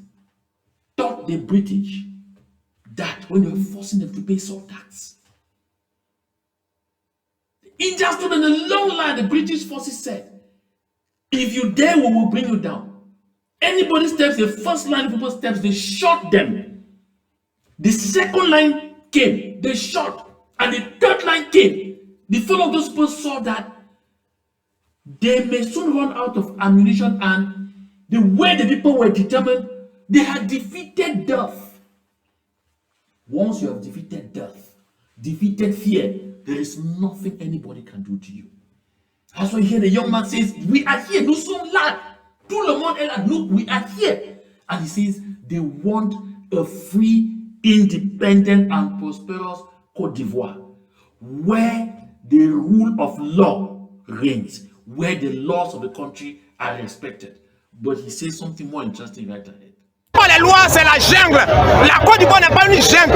taught the British that when they were forcing them to pay salt tax. The Indians stood in a long line. The British forces said, if you dare, we will bring you down. Anybody steps, the first line of people steps, they shot them. The second line came, they shot. And the third line came. The four of those people saw that they may soon run out of ammunition, and the way the people were determined, they had defeated death. Once you have defeated death, defeated fear, there is nothing anybody can do to you. That's why you hear the young man says, we are here, nous sommes là. Tout le monde est là. Look, we are here. And he says, they want a free, independent, and prosperous Côte d'Ivoire, where the rule of law reigns, where the laws of the country are respected. But he says something more interesting right ahead. pas les lois, c'est la jungle. La Côte d'Ivoire n'est pas une jungle.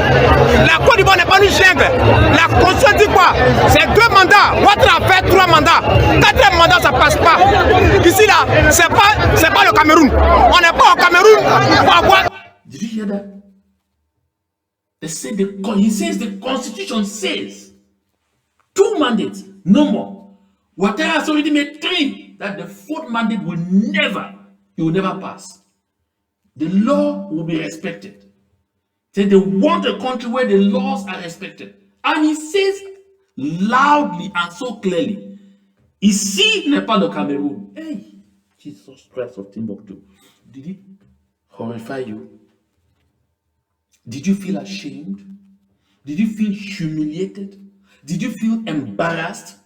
La Côte d'Ivoire n'est pas une jungle. La Constitution dit quoi? C'est 2 mandats. Ouattara a fait 3 mandats. 4e mandat, ça passe pas. Ici, là, c'est pas le Cameroun. On n'est pas au Cameroun pour avoir... Did you hear that? He says the Constitution says 2 mandates, no more. Ouattara has already made 3. That the 4th mandate will never pass. The law will be respected. So they want a country where the laws are respected. And he says loudly and so clearly, ici n'est pas le Cameroun. Hey, Jesus Christ of Timbuktu. Did it horrify you? Did you feel ashamed? Did you feel humiliated? Did you feel embarrassed?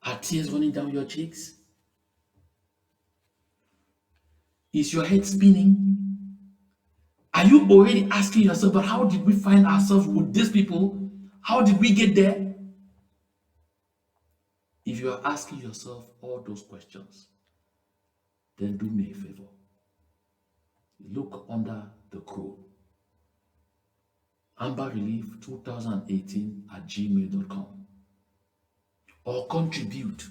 Are tears running down your cheeks? Is your head spinning? Are you already asking yourself, but how did we find ourselves with these people? How did we get there? If you are asking yourself all those questions, then do me a favor. Look under the crow. amberrelief2018@gmail.com, or contribute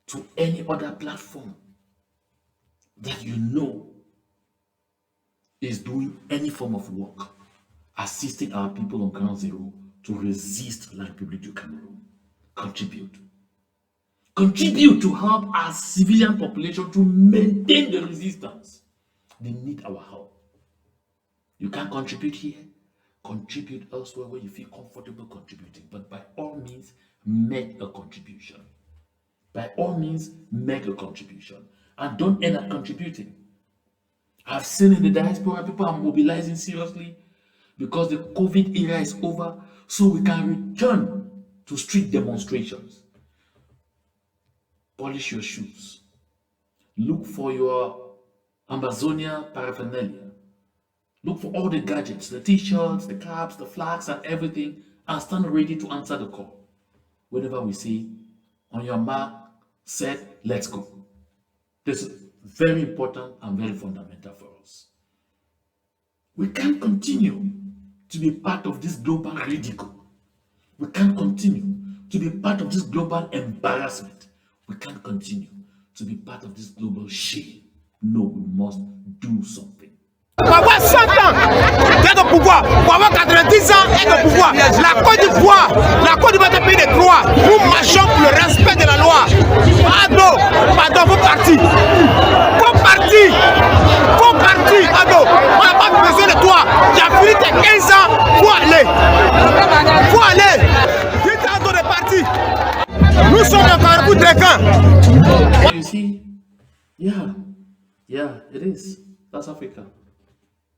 to any other platform that you know is doing any form of work, assisting our people on ground zero to resist La République du Cameroun. Contribute. Contribute to help our civilian population to maintain the resistance. They need our help. You can't contribute here. Contribute elsewhere where you feel comfortable contributing. But by all means, make a contribution. By all means, make a contribution. And don't end up contributing. I've seen in the diaspora, people are mobilizing seriously because the COVID era is over, so we can return to street demonstrations. Polish your shoes. Look for your Amazonia paraphernalia. Look for all the gadgets, the t-shirts, the caps, the flags, and everything, and stand ready to answer the call. Whenever we say, on your mark, set, let's go. This is very important and very fundamental for us. We can't continue to be part of this global ridicule. We can't continue to be part of this global embarrassment. We can't continue to be part of this global shame. No, we must do something. Pour avoir 100 ans d'être au pouvoir, pour avoir 90 ans d'être au pouvoir, la Côte d'Ivoire est un pays de droit. Nous marchons pour le respect de la loi. Ado, pardon, faut partir. Ado, on n'a pas besoin de toi. Tu as fini tes 15 ans, faut aller. Dites à Ado de partir. Nous sommes un carrefour de camps. You see? Yeah, it is. That's Africa.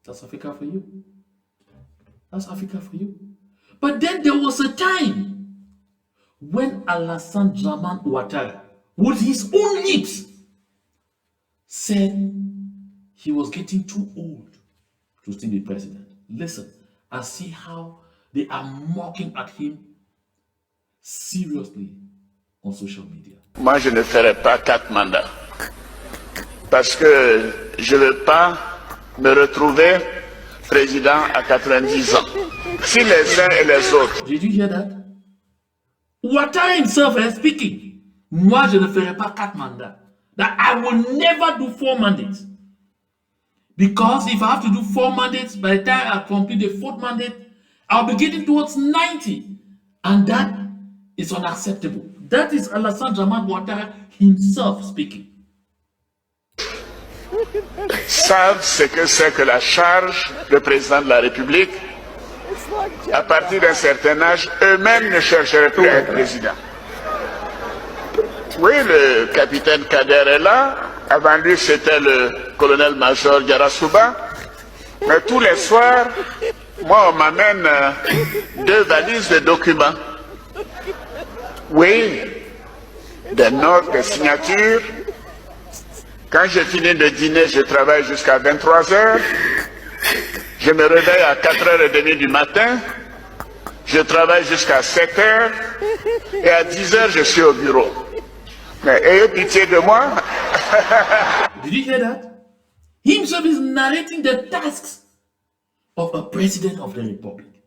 That's Africa for you. That's Africa for you. But then there was a time when Alassane Dramane Ouattara, with his own lips, said he was getting too old to still be president. Listen and see how they are mocking at him seriously on social media. Moi, je ne ferai pas 4 mandats parce que je ne veux pas me retrouver président à 90 ans. Si les uns et les autres. Did you hear that? Ouattara himself is speaking. Moi, je ne ferai pas 4 mandats. That I will never do 4 mandates. Because if I have to do 4 mandates, by the time I complete the 4th mandate, I'll be getting towards 90. And that is unacceptable. That is Alassane Dramane Ouattara himself speaking. Savent ce que c'est que la charge de président de la République. À partir d'un certain âge, eux-mêmes ne chercheraient plus à être président. Oui, le capitaine Kader est là. Avant lui, c'était le colonel-major Yarasuba. Mais tous les soirs, moi, on m'amène 2 valises de documents. Oui, des notes, des signatures. Quand je finis de dîner, je travaille jusqu'à 23 heures. Je me réveille à 4h30 du matin. Je travaille jusqu'à 7h. Et à 10h, je suis au bureau. Mais ayez pitié de moi. Did you hear that? He himself is narrating the tasks of a president of the republic.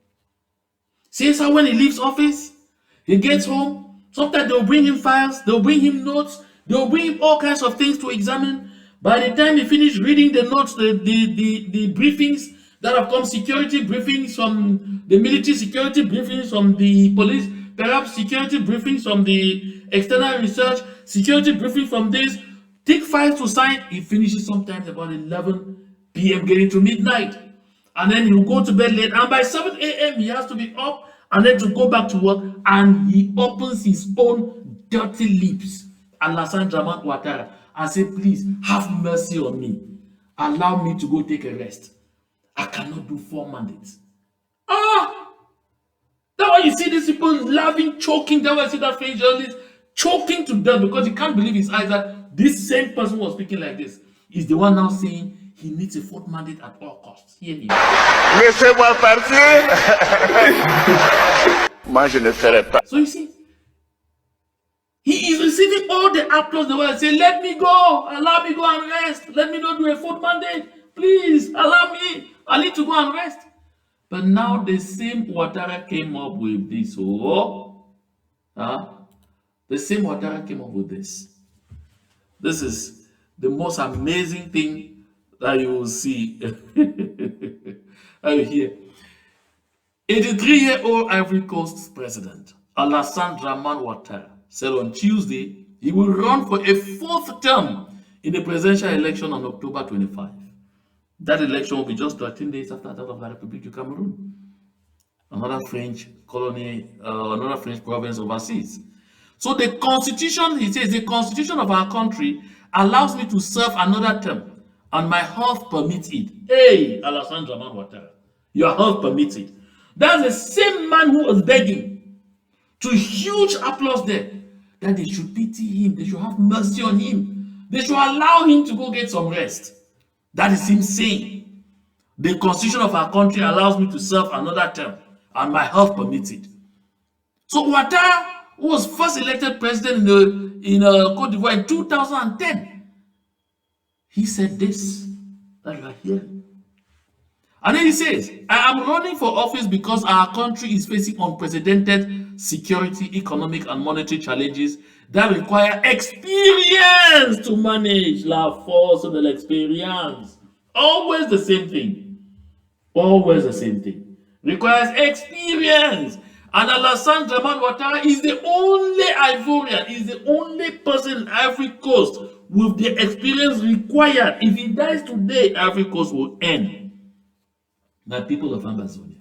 Says how when he leaves office, he gets home, sometimes they'll bring him files, they'll bring him notes, they'll bring him all kinds of things to examine. By the time he finishes reading the notes, the briefings that have come, security briefings from the military, security briefings from the police, perhaps security briefings from the external research, security briefing from this, take files to sign, he finishes sometimes about 11 p.m. getting to midnight. And then he'll go to bed late, and by 7 a.m. he has to be up and then to go back to work, and he opens his own dirty lips, Alassane Dramane Ouattara, and say, please have mercy on me. Allow me to go take a rest. I cannot do 4 mandates. That's why you see these people laughing, choking. That's why I see that French journalist choking to death because he can't believe his eyes that this same person who was speaking like this is the one now saying he needs a 4th mandate at all costs. Hear me. Laissez-moi partir. Moi, je ne ferai pas. So you see, he is receiving all the applause the world. Say, let me go, allow me to go and rest. Let me not do a 4th mandate. Please allow me. I need to go and rest. But now the same Ouattara came up with this. The same Ouattara came up with this. This is the most amazing thing that you will see. Are you here? 83-year-old Ivory Coast president Alassane Dramane Ouattara said on Tuesday he will run for a 4th term in the presidential election on October 25. That election will be just 13 days after that of the Republic of Cameroon, another French colony, another French province overseas. So the constitution, he says, the constitution of our country allows me to serve another term, and my health permits it. Hey, Alassane Dramane Ouattara, your health permits it. That's the same man who was begging, to huge applause there, that they should pity him, they should have mercy on him, they should allow him to go get some rest. That is him saying, the constitution of our country allows me to serve another term, and my health permits it. So Ouattara, who was first elected president in Cote d'Ivoire in 2010, he said this that you are hearing. And then he says, I am running for office because our country is facing unprecedented security, economic, and monetary challenges that require experience to manage. La force de l'experience. Always the same thing. Always the same thing. Requires experience. And Alassane Dramane Ouattara is the only Ivorian, is the only person in Ivory Coast with the experience required. If he dies today, Ivory Coast will end. My people of Amazonia,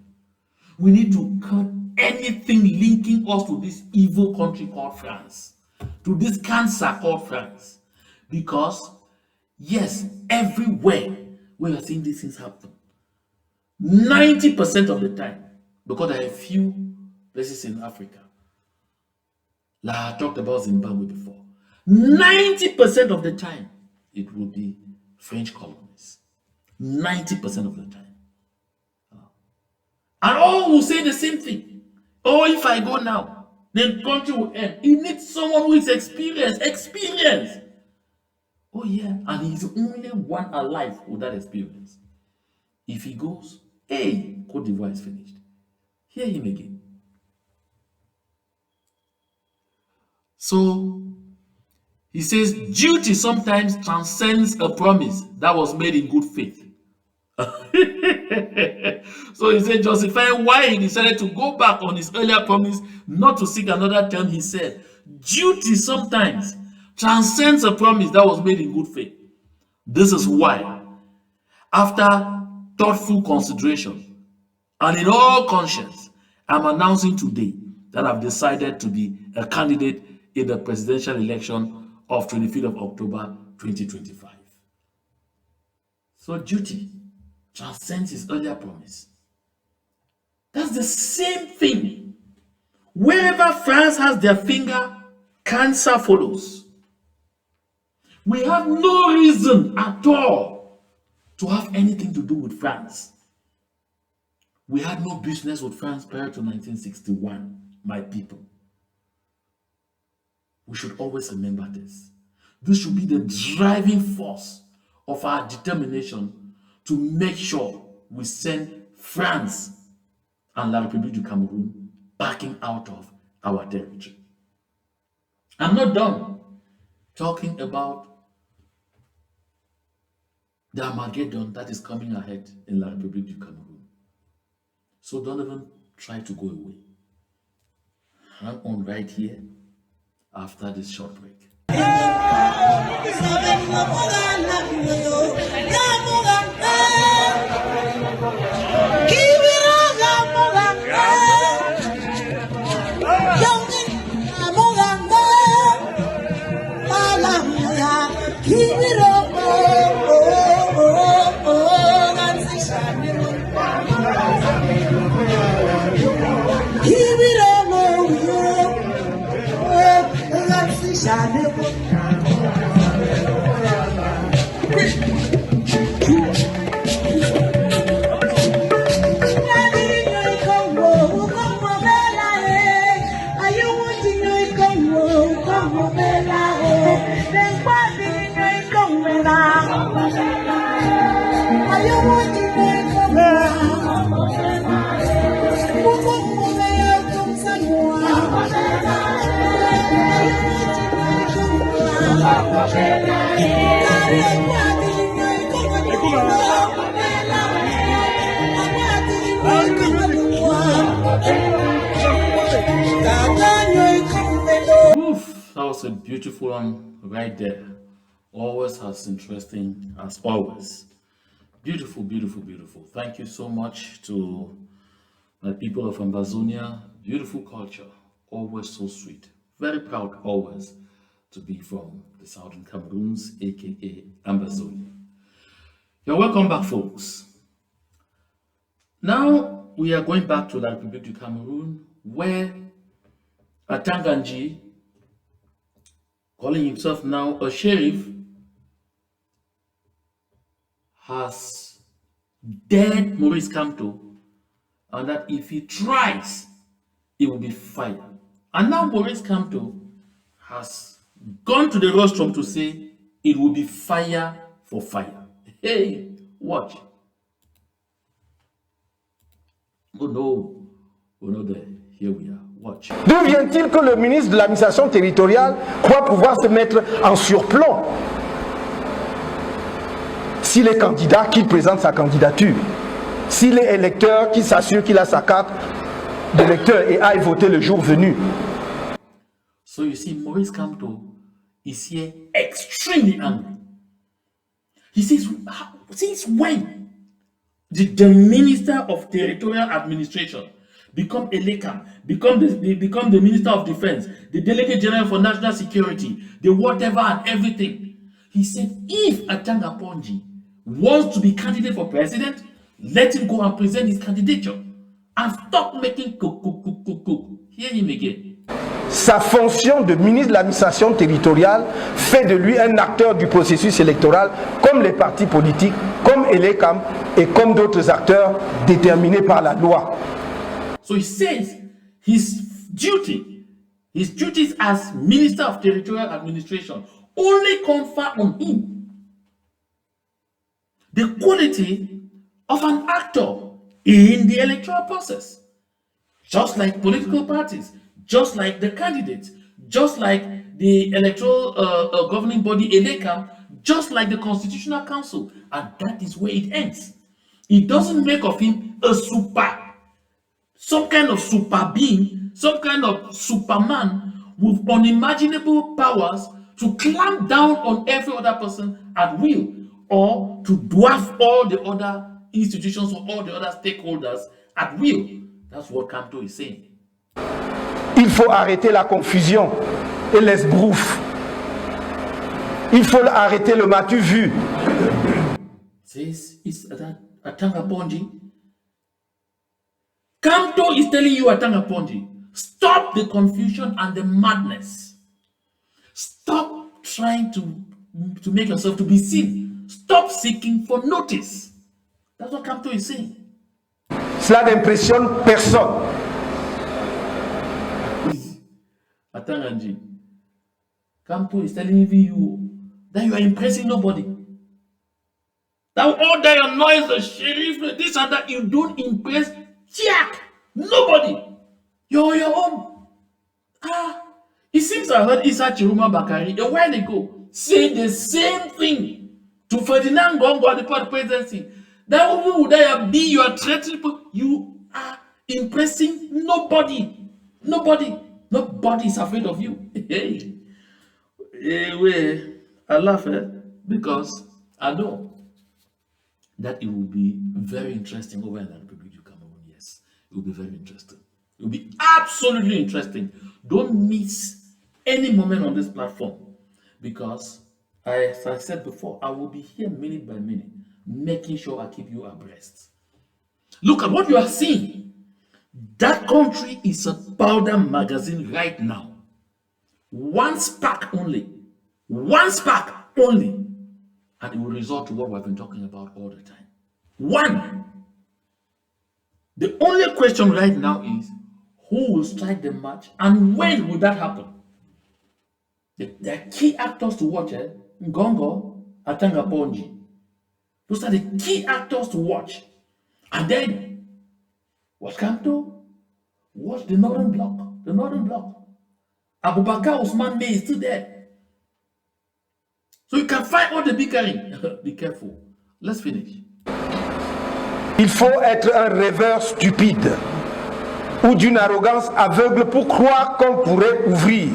we need to cut anything linking us to this evil country called France, to this cancer called France. Because, yes, everywhere we are seeing these things happen, 90% of the time, because there are a few places in Africa, like I talked about Zimbabwe before, 90% of the time, it will be French colonies. 90% of the time. And all will say the same thing. Oh, if I go now, the country will end. It needs someone who is experienced. Experience. Oh, yeah. And he's the only one alive with that experience. If he goes, hey, Cote d'Ivoire is finished. Hear him again. So, he says, duty sometimes transcends a promise that was made in good faith. So he said, justifying why he decided to go back on his earlier promise not to seek another term, he said, duty sometimes transcends a promise that was made in good faith. This is why, after thoughtful consideration and in all conscience, I'm announcing today that I've decided to be a candidate in the presidential election of 25th of October 2025. So duty transcends his earlier promise. That's the same thing. Wherever France has their finger, cancer follows. We have no reason at all to have anything to do with France. We had no business with France prior to 1961, my people. We should always remember this. This should be the driving force of our determination to make sure we send France and La République du Cameroun backing out of our territory. I'm not done talking about the Armageddon that is coming ahead in La République du Cameroun. So don't even try to go away. Hang on right here after this short break. Oof, that was a beautiful one right there. Always as interesting as always. Beautiful, beautiful, beautiful. Thank you so much to my people of Ambazonia. Beautiful culture. Always so sweet. Very proud always to be from the Southern Cameroons, aka Ambazonia. You're welcome back, folks. Now we are going back to La République du Cameroun, where Atanganji, calling himself now a sheriff, has dared Maurice Kamto, and that if he tries, it will be fire. And now Maurice Kamto has gone to the rostrum to say it will be fire for fire. Hey, watch. Oh no, we're not there. Here we are. Watch. D'où vient-il que le ministre de l'administration territoriale croit pouvoir se mettre en surplomb? S'il est candidat, qu'il présente sa candidature. S'il est électeur, qu'il s'assure qu'il a sa carte d'électeur et aille voter le jour venu. So you see, Maurice Kamto is here extremely angry. He says, since when did the Minister of Territorial Administration become Elekam, become the Minister of Defense, the Delegate General for National Security, the whatever and everything? He said, if Atanga Ponji wants to be candidate for president, let him go and present his candidature and stop making cook. Hear him again. Sa fonction de ministre de l'administration territoriale fait de lui un acteur du processus électoral comme les partis politiques, comme Elekam et comme d'autres acteurs déterminés par la loi. So he says his duties as Minister of Territorial Administration only confer on him the quality of an actor in the electoral process. Just like political parties, just like the candidates, just like the electoral governing body Elekam, just like the Constitutional Council. And that is where it ends. It doesn't make of him a some kind of super being, some kind of superman with unimaginable powers to clamp down on every other person at will, or to dwarf all the other institutions or all the other stakeholders at will. That's what Kamto is saying. Il faut arrêter la confusion et l'esbrouf. Il faut arrêter le m'as-tu vu. Says it's Atanga Ponji. Kamto is telling you, Atanga Ponji, stop the confusion and the madness. Stop trying to make yourself to be seen. Stop seeking for notice. That's what Kamto is saying. Cela n'impressionne personne. Atanganji, Kamto is telling you that you are impressing nobody. That all that your noise, the sheriff, this and that, you don't impress jack. Nobody. You're on your own. It seems I heard Issa Tchiroma Bakari a while ago say the same thing to Ferdinand Gongo at the part presidency. That woman would be your threatening, you are impressing nobody. Nobody. Nobody is afraid of you. Hey. I laugh because I know that it will be very interesting over in the Republic of Cameroon. Yes, it will be very interesting. It will be absolutely interesting. Don't miss any moment on this platform because, as I said before, I will be here minute by minute, making sure I keep you abreast. Look at what you are seeing. That country is a powder magazine right now. One spark only. One spark only. And it will result to what we've been talking about all the time. One. The only question right now is who will strike the match and when will that happen? The key actors to watch, Ngongo, Atanga Ponji. Those are the key actors to watch. And then, watch Kamto, watch the Northern Bloc. The Northern Bloc. Abubakar Osman Bey is still there. So you can fight all the bickering. Be careful. Let's finish. Il faut être un rêveur stupide ou d'une arrogance aveugle pour croire qu'on pourrait ouvrir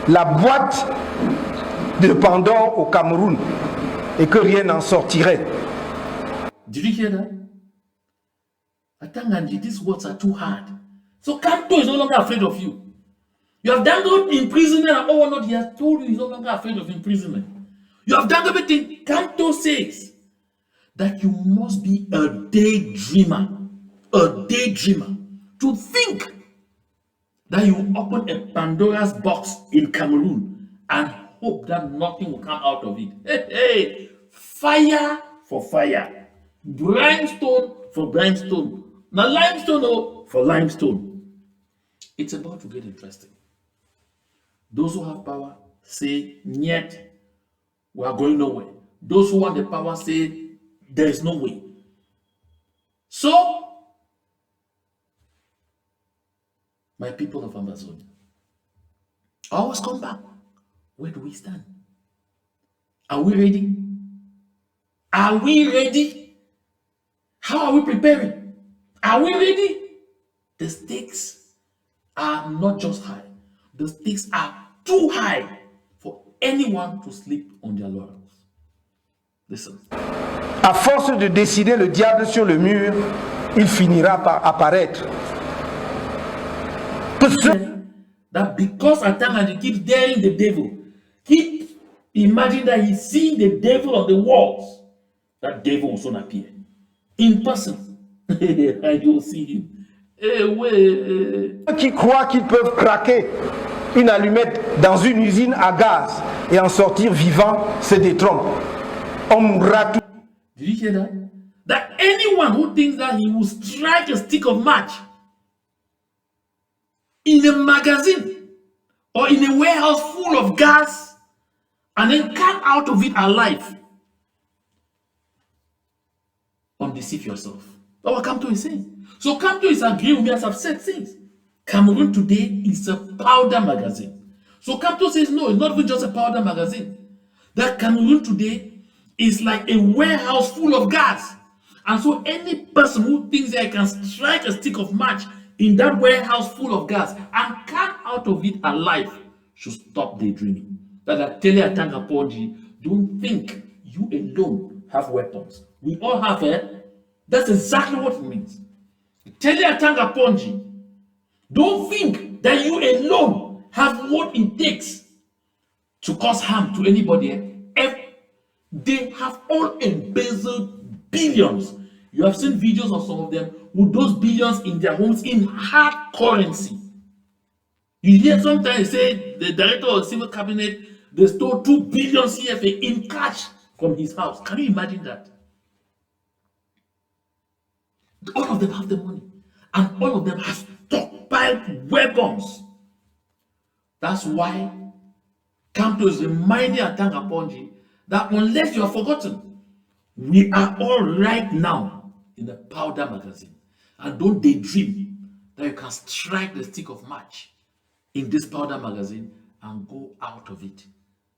la boîte de Pandore au Cameroun et que rien n'en sortirait. Did you hear that? Atanganji, these words are too hard. So Kamto is no longer afraid of you. You have done good imprisonment and all not. He has told you he's no longer afraid of imprisonment. You have done everything. Kamto says that you must be a daydreamer. A daydreamer. To think that you open a Pandora's box in Cameroon and hope that nothing will come out of it. Hey, fire for fire. Brimstone for brimstone. Now limestone for limestone. It's about to get interesting. Those who have power say, yet we are going nowhere. Those who want the power say, there is no way. So, my people of Amazonia, always come back. Where do we stand? Are we ready? Are we ready? How are we preparing? Are we ready? The stakes are not just high. The stakes are too high for anyone to sleep on their laurels. Listen. À force de dessiner le diable sur le mur, il finira par apparaître. That because Atanganji keeps daring the devil, keep imagining that he's seeing the devil on the walls, that devil will soon appear in person. And you'll see him. Ceux qui croient qu'ils peuvent craquer une allumette dans une usine à gaz et en sortir vivant se détrompent. On mourra tout. Did you hear that? That anyone who thinks that he will strike a stick of match in a magazine or in a warehouse full of gas and then come out of it alive, undeceive yourself. That's what Kamto is saying. So Kamto is agreeing with me as I've said since. Cameroon today is a powder magazine. So Kamto says no, it's not even just a powder magazine. That Cameroon today is like a warehouse full of gas. And so any person who thinks that he can strike a stick of match in that warehouse full of gas and come out of it alive should stop daydreaming. That I tell you, Atanga Ponji, don't think you alone have weapons. We all have it. That's exactly what it means. Tell you, Atanga Ponji, don't think that you alone have what it takes to cause harm to anybody. They have all embezzled billions. You have seen videos of some of them with those billions in their homes in hard currency. You hear sometimes say the director of the civil cabinet, they stole 2 billion CFA in cash from his house. Can you imagine that? All of them have the money. And all of them have stockpiled weapons. That's why Kamto is reminding Atanga Ponji that unless you are forgotten, we are all right now in the powder magazine. And don't daydream that you can strike the stick of match in this powder magazine and go out of it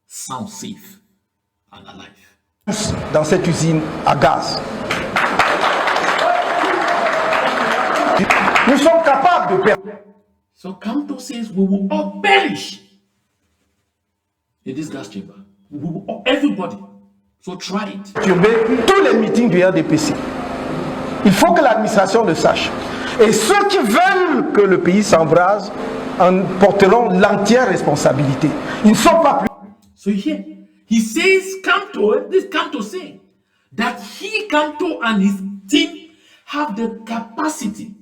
sound safe and alive. Dans cette usine à gaz. Nous sommes capables de perdre. So Kamto says we will all perish in this gas chamber. We will all, everybody. So try it. Perturber tous les meetings du RDPC. Il faut que l'administration le sache. Et ceux qui veulent que le pays s'embrase en porteront l'entière responsabilité. Ils ne sont pas plus. So here, he says, Kamto, this Kamto saying that he, Kamto, and his team have the capacity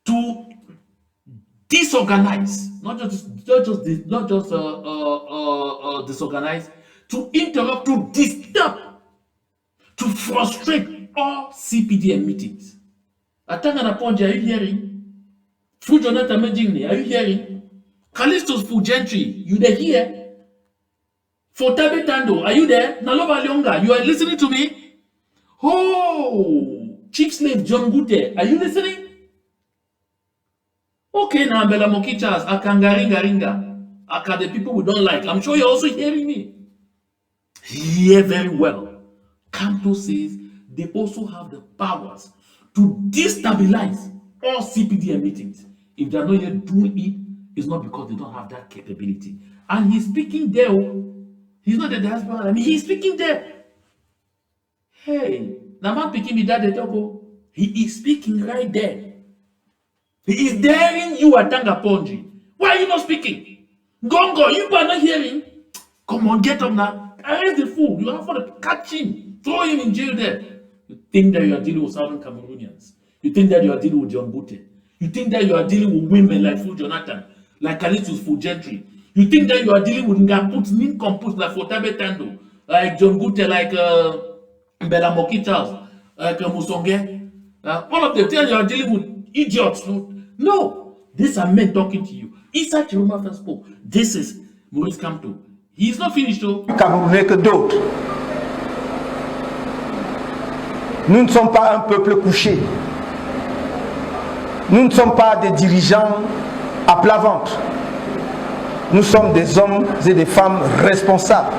to disorganize, not just disorganize, to interrupt, to disturb, to frustrate all CPDM meetings. Atanga Ponji, are you hearing? Through Jonathan Mejingni, are you hearing? Callistus Fugentry, you there here? For Tabe Tando, are you there? Nalova Lyonga, you are listening to me? Oh, Chief Slave John Gute, are you listening? Okay, now Bella Mokichas, Akangaringa Ringa, Aka the people we don't like. I'm sure you're also hearing me. Hear very well. Kamto says they also have the powers to destabilize all CPDM meetings. If they're not yet doing it, it's not because they don't have that capability. And he's speaking there. He's not the diaspora. I mean, he's speaking there. Hey, Naman picking me that talk. He is speaking right there. He is daring you, Atanga Ponji. Why are you not speaking? Gongo, you are not hearing. Come on, get up now. Arrest the fool. You have to catch him, throw him in jail there. You think that you are dealing with Southern Cameroonians. You think that you are dealing with John Bute. You think that you are dealing with women like Full Jonathan, like Callistus Fugentry. You think that you are dealing with Ngaput, Ninkomput, like Fotabe Tando, like John Bute, like Bella Mokitas, like Musonge. All of them tell you are dealing with idiots. No, these are men talking to you. Issa Tchiroma first spoke. This is Maurice Kamto. He is not finished though. Camerounais que d'autres. Nous ne sommes pas un peuple couché. Nous ne sommes pas des dirigeants à plat ventre. Nous sommes des hommes et des femmes responsables,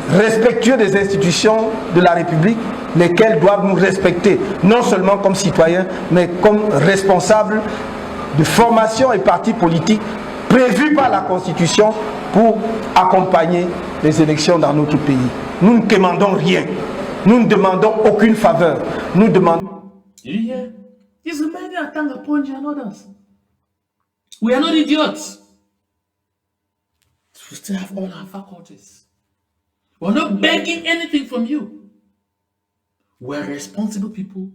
respectueux des institutions de la République, lesquelles doivent nous respecter, non seulement comme citoyens, mais comme responsables de formations et partis politiques prévus par la Constitution pour accompagner les élections dans notre pays. Nous ne demandons rien. Nous ne demandons aucune faveur. Nous demandons... Yeah. This is many Atanga Ponji and others. We are not idiots. We still have all our faculties. We're not begging anything from you. We're responsible people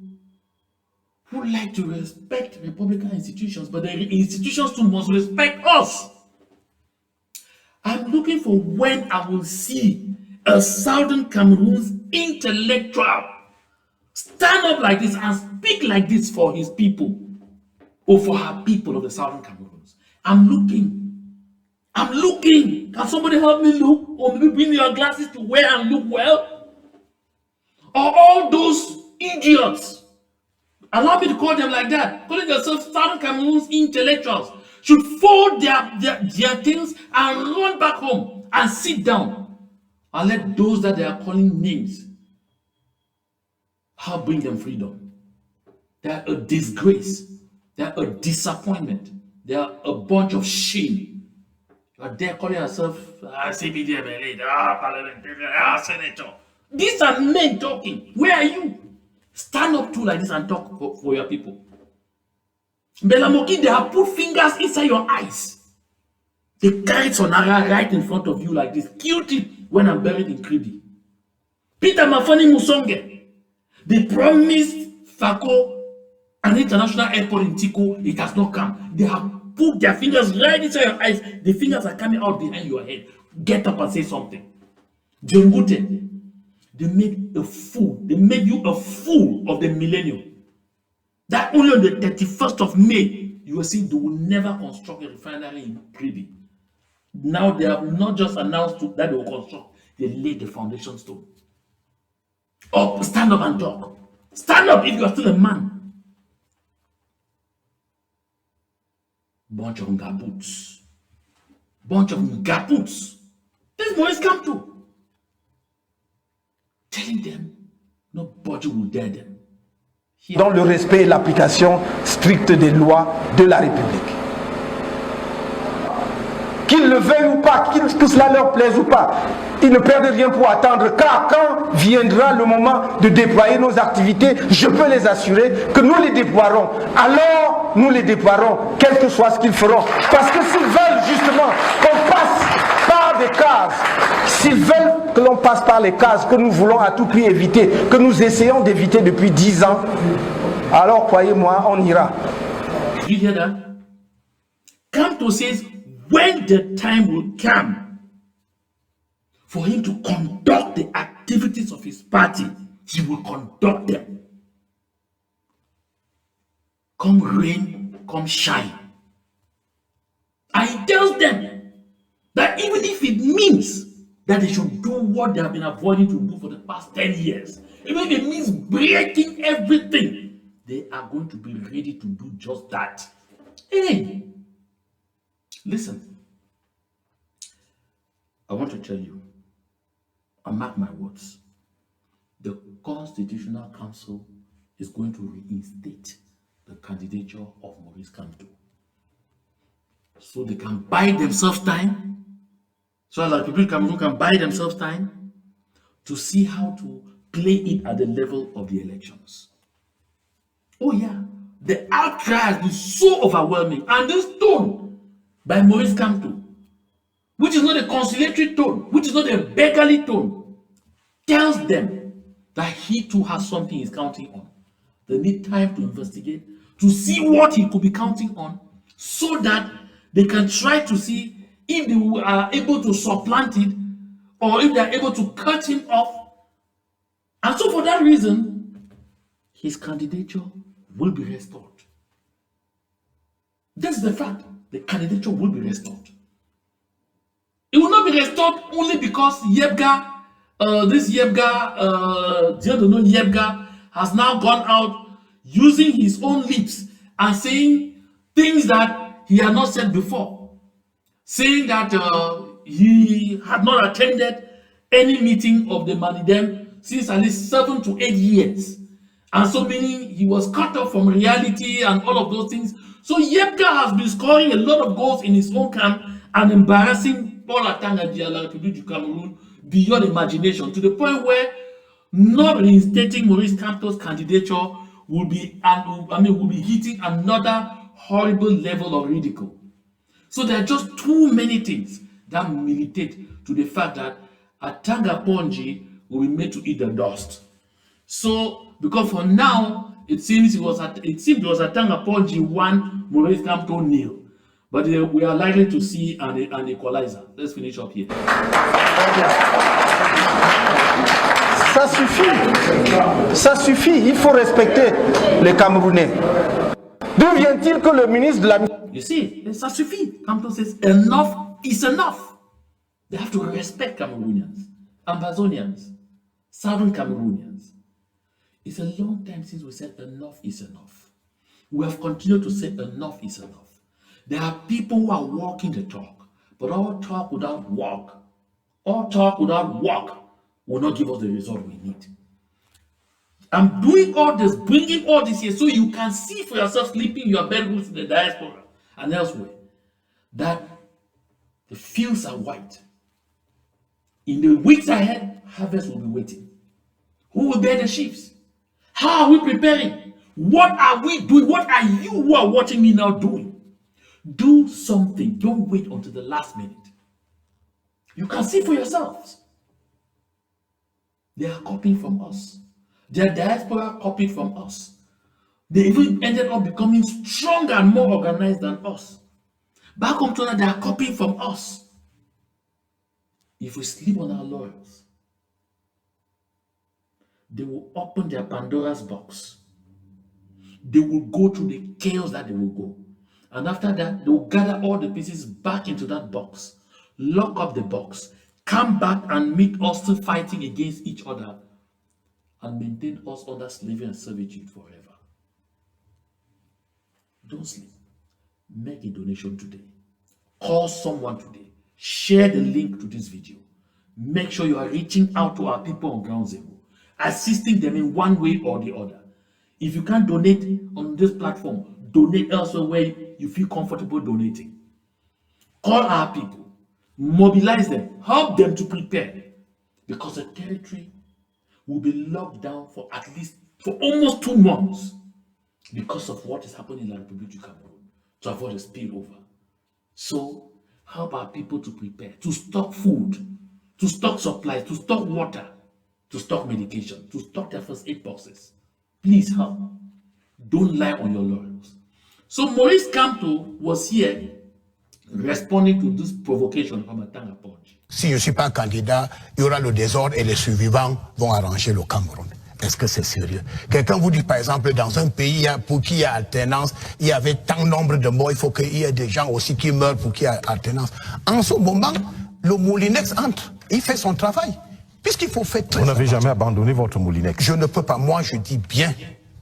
who like to respect Republican institutions, but the institutions too must respect us. I'm looking for when I will see a Southern Cameroon's intellectual stand up like this and speak like this for his people or for her people of the Southern Cameroons. I'm looking. Can somebody help me look? Or maybe bring your glasses to wear and look well? Or all those idiots, allow me to call them like that, calling themselves Southern Cameroon's intellectuals, should fold their things and run back home and sit down and let those that they are calling names help bring them freedom. They are a disgrace. They are a disappointment. They are a bunch of shame. You are there calling yourself CPDM, parliamentarian, senator. These are men talking. Where are you? Stand up too like this and talk for your people. Belamoki, they have put fingers inside your eyes. They carried Sonara right in front of you like this. Killed it when I'm buried in Kridi. Peter Mafani Musonge, they promised Fako an international airport in Tiko. It has not come. They have put their fingers right inside your eyes. The fingers are coming out behind your head. Get up and say something. John Gute, they made a fool. They made you a fool of the millennium. That only on the 31st of May, you were saying they will never construct a refinery in Kridi. Now they have not just announced that they will construct, they laid the foundation stone. Up, stand up and talk. Stand up if you are still a man. Bunch of ngaboots. Bunch of ngaboots. This Maurice Kamto. Telling them nobody will dare them. Dans le respect et l'application stricte des lois de la République. Qu'ils le veuillent ou pas, que cela leur plaise ou pas, ils ne perdent rien pour attendre, car quand viendra le moment de déployer nos activités, je peux les assurer que nous les déploierons. Alors, nous les déploierons, quel que soit ce qu'ils feront. Parce que s'ils veulent justement qu'on passe par des cases, s'ils veulent que l'on passe par les cases que nous voulons à tout prix éviter, que nous essayons d'éviter depuis 10 ans, alors croyez-moi, on ira. You hear that? Kamto says, when the time will come for him to conduct the activities of his party, he will conduct them. Come rain, come shine. And he tells them that even if it means that they should do what they have been avoiding to do for the past 10 years, even if it means breaking everything, they are going to be ready to do just that. Hey! Listen, I want to tell you, and mark my words, the Constitutional Council is going to reinstate the candidature of Maurice Kamto. So they can buy themselves time, so that people in Cameroon can buy themselves time to see how to play it at the level of the elections. Oh yeah, the outcry has been so overwhelming, and this tone by Maurice Kamto, which is not a conciliatory tone, which is not a beggarly tone, tells them that he too has something he's counting on. They need time to investigate, to see what he could be counting on, so that they can try to see if they are able to supplant it, or if they are able to cut him off. And so for that reason, his candidature will be restored. That's the fact. The candidature will be restored. It will not be restored only because Yebga, Yebga has now gone out using his own lips and saying things that he had not said before. Saying that he had not attended any meeting of the Manidem since at least 7 to 8 years. And so meaning he was cut off from reality and all of those things. So Yebga has been scoring a lot of goals in his own camp and embarrassing Paul Atanga Diala, Republic du Cameroon, beyond imagination, to the point where not reinstating Maurice Kamto's candidature will be hitting another horrible level of ridicule. So there are just too many things that militate to the fact that Atanga Ponji will be made to eat the dust. So, because for now, it seems it was Atanga Ponji 1, Maurice Kamto 0. But we are likely to see an equalizer. Let's finish up here. Ça suffit. Ça suffit. Il faut respecter les Camerounais. D'où vient-il que le ministre de la... You see, ça suffit. Kamto says enough is enough. They have to respect Cameroonians, Ambazonians, Southern Cameroonians. It's a long time since we said enough is enough. We have continued to say enough is enough. There are people who are walking the talk, but all talk without walk, all talk without walk will not give us the result we need. I'm doing all this, bringing all this here so you can see for yourself, sleeping in your bedrooms in the diaspora and elsewhere, that the fields are white. In the weeks ahead, harvest will be waiting. Who will bear the sheaves? How are we preparing? What are we doing? What are you who are watching me now doing? Do something. Don't wait until the last minute. You can see for yourselves. They are copying from us. Their diaspora copied from us. They even ended up becoming stronger and more organized than us. Back home, China, they are copying from us. If we sleep on our laurels, they will open their Pandora's box. They will go through the chaos that they will go. And after that, they will gather all the pieces back into that box lock up the box, come back and meet us still fighting against each other, and maintain us under slavery and servitude forever. Don't sleep. Make a donation today. Call someone today. Share the link to this video. Make sure you are reaching out to our people on ground zero, assisting them in one way or the other. If you can't donate on this platform, donate elsewhere where you feel comfortable donating. Call our people, mobilize them, help them to prepare, because the territory will be locked down for almost 2 months because of what is happening in La République du Cameroun, to avoid a spillover. So help our people to prepare, to stock food, to stock supplies, to stock water, to stock medication, to stock their first aid boxes. Please help. Don't lie on your laurels. So Maurice Kamto was here responding to this provocation from Atanga Ponji. Si je ne suis pas candidat, il y aura le désordre et les survivants vont arranger le Cameroun. Est-ce que c'est sérieux? Quelqu'un vous dit par exemple dans un pays pour qui il y a alternance, il y avait tant nombre de morts, il faut qu'il y ait des gens aussi qui meurent pour qu'il y ait alternance. En ce moment, le Moulinex entre, il fait son travail. Puisqu'il faut faire très Vous n'avez jamais abandonné votre Moulinex? Je ne peux pas, moi je dis bien,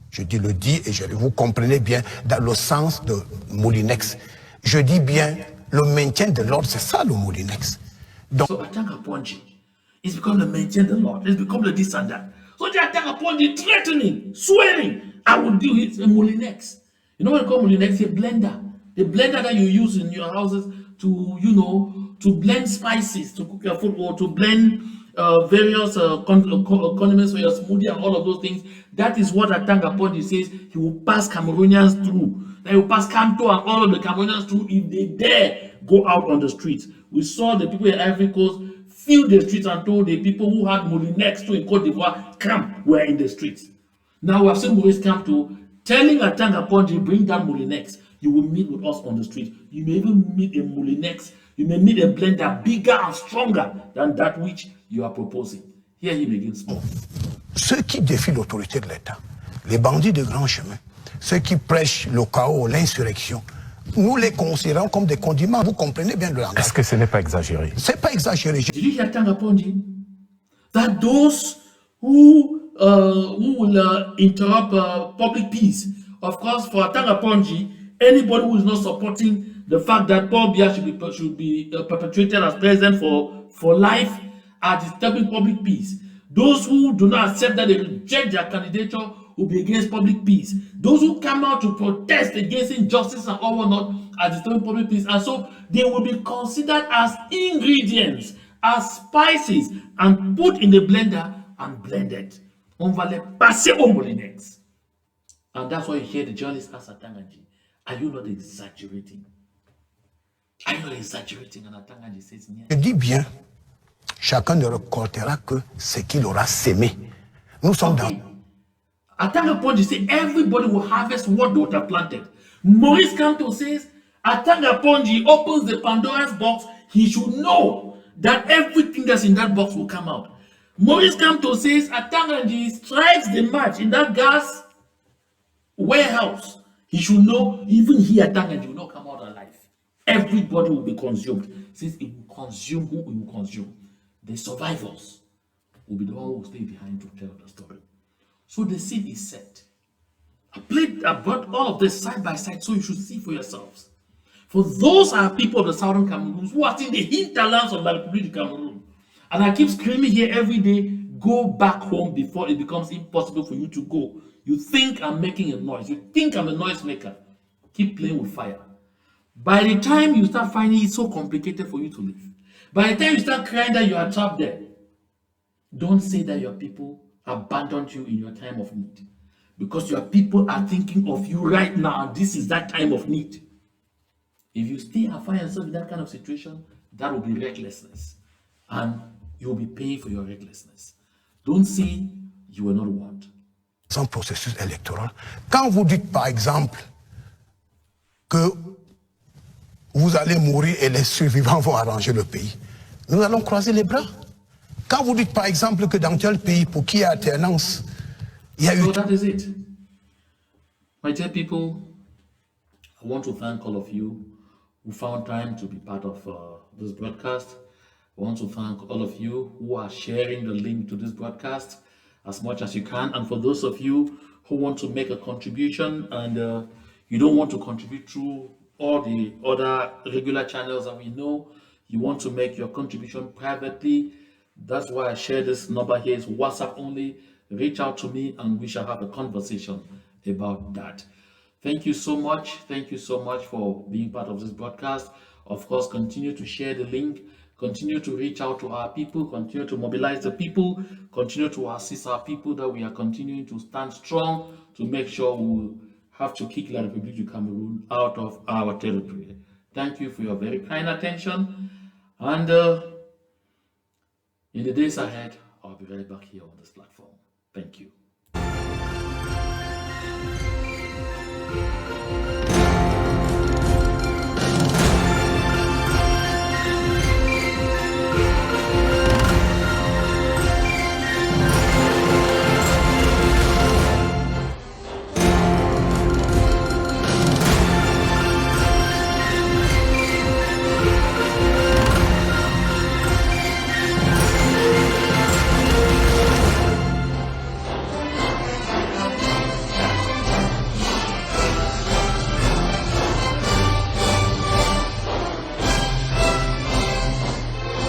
je dis le dit et vous comprenez bien dans le sens de Moulinex. Je dis bien le maintien de l'ordre, c'est ça le Moulinex. Donc, so Atanga Ponji, it's become the maintain the Lord, it's become the this and that. So they attack upon the threatening, swearing, I will do it a Moulinex. You know what I call Moulinex? A blender. The blender that you use in your houses to, to blend spices, to cook your food, or to blend various condiments for your smoothie and all of those things. That is what Atanga Ponji says he will pass Cameroonians through. That he will pass Kamto and all of the Cameroonians through if they dare go out on the streets. We saw the people in Ivory Coast fill the streets and told the people who had Moulinex to in Cote d'Ivoire, come, we're in the streets. Now we have seen Maurice Kamto telling Atanga Ponji, bring down Moulinex. You will meet with us on the street. You may even meet a Moulinex. You may meet a blender bigger and stronger than that which you are proposing. Here he begins more. Ceux qui défient l'autorité de l'État, les bandits de grand chemin, ceux qui prêchent le chaos, l'insurrection, nous les considérons comme des condiments. Vous comprenez bien le langage. Est-ce que ce n'est pas exagéré? C'est pas exagéré. Did you hear Atanga Ponji? That those who will interrupt public peace, of course, for Atanga Ponji, anybody who is not supporting the fact that Paul Biya should be perpetuated as president for life are disturbing public peace. Those who do not accept that, they reject their candidature, will be against public peace. Those who come out to protest against injustice and all whatnot are disturbing public peace. And so they will be considered as ingredients, as spices, and put in the blender and blended. On va les passer au Moulinex. And that's why you hear the journalist ask Atangaji, are you not exaggerating? Are you not exaggerating? And Atangaji says, yes. Je dis bien, chacun ne récoltera que ce qu'il aura sémé. Nous sommes dans... Atanga Ponji says everybody will harvest what they have planted. Maurice Kamto says Atanga Ponji opens the Pandora's box. He should know that everything that's in that box will come out. Maurice Kamto says Atangaji strikes the match in that gas warehouse. He should know even he, Atangaji, will not come out alive. Everybody will be consumed. Since it will consume who it will consume. The survivors will be the one who will stay behind to tell the story. So the scene is set. I brought all of this side by side so you should see for yourselves. For those are people of the southern Cameroon who are in the hinterlands of La République du Cameroon. And I keep screaming here every day, go back home before it becomes impossible for you to go. You think I'm making a noise. You think I'm a noisemaker. Keep playing with fire. By the time you start finding it so complicated for you to live, by the time you start crying that you are trapped there, don't say that your people abandoned you in your time of need, because your people are thinking of you right now, and this is that time of need. If you stay and find yourself in that kind of situation, that will be recklessness, and you will be paying for your recklessness. Don't say you were not warned. Sans processus électoral. Quand vous dites par exemple que vous allez mourir et les survivants vont arranger le pays, nous allons croiser les bras. Quand vous dites par exemple que dans tel pays pour qui il y a alternance, il y a eu... So that is it. My dear people, I want to thank all of you who found time to be part of this broadcast. I want to thank all of you who are sharing the link to this broadcast as much as you can. And for those of you who want to make a contribution and you don't want to contribute through all the other regular channels that we know, you want to make your contribution privately, that's why I share this number here. It's WhatsApp only. Reach out to me and we shall have a conversation about that. Thank you so much. Thank you so much for being part of this broadcast. Of course, continue to share the link. Continue to reach out to our people. Continue to mobilize the people. Continue to assist our people, that we are continuing to stand strong to make sure we have to kick La République du Cameroun out of our territory. Thank you for your very kind attention. And in the days ahead, I'll be right back here on this platform. Thank you.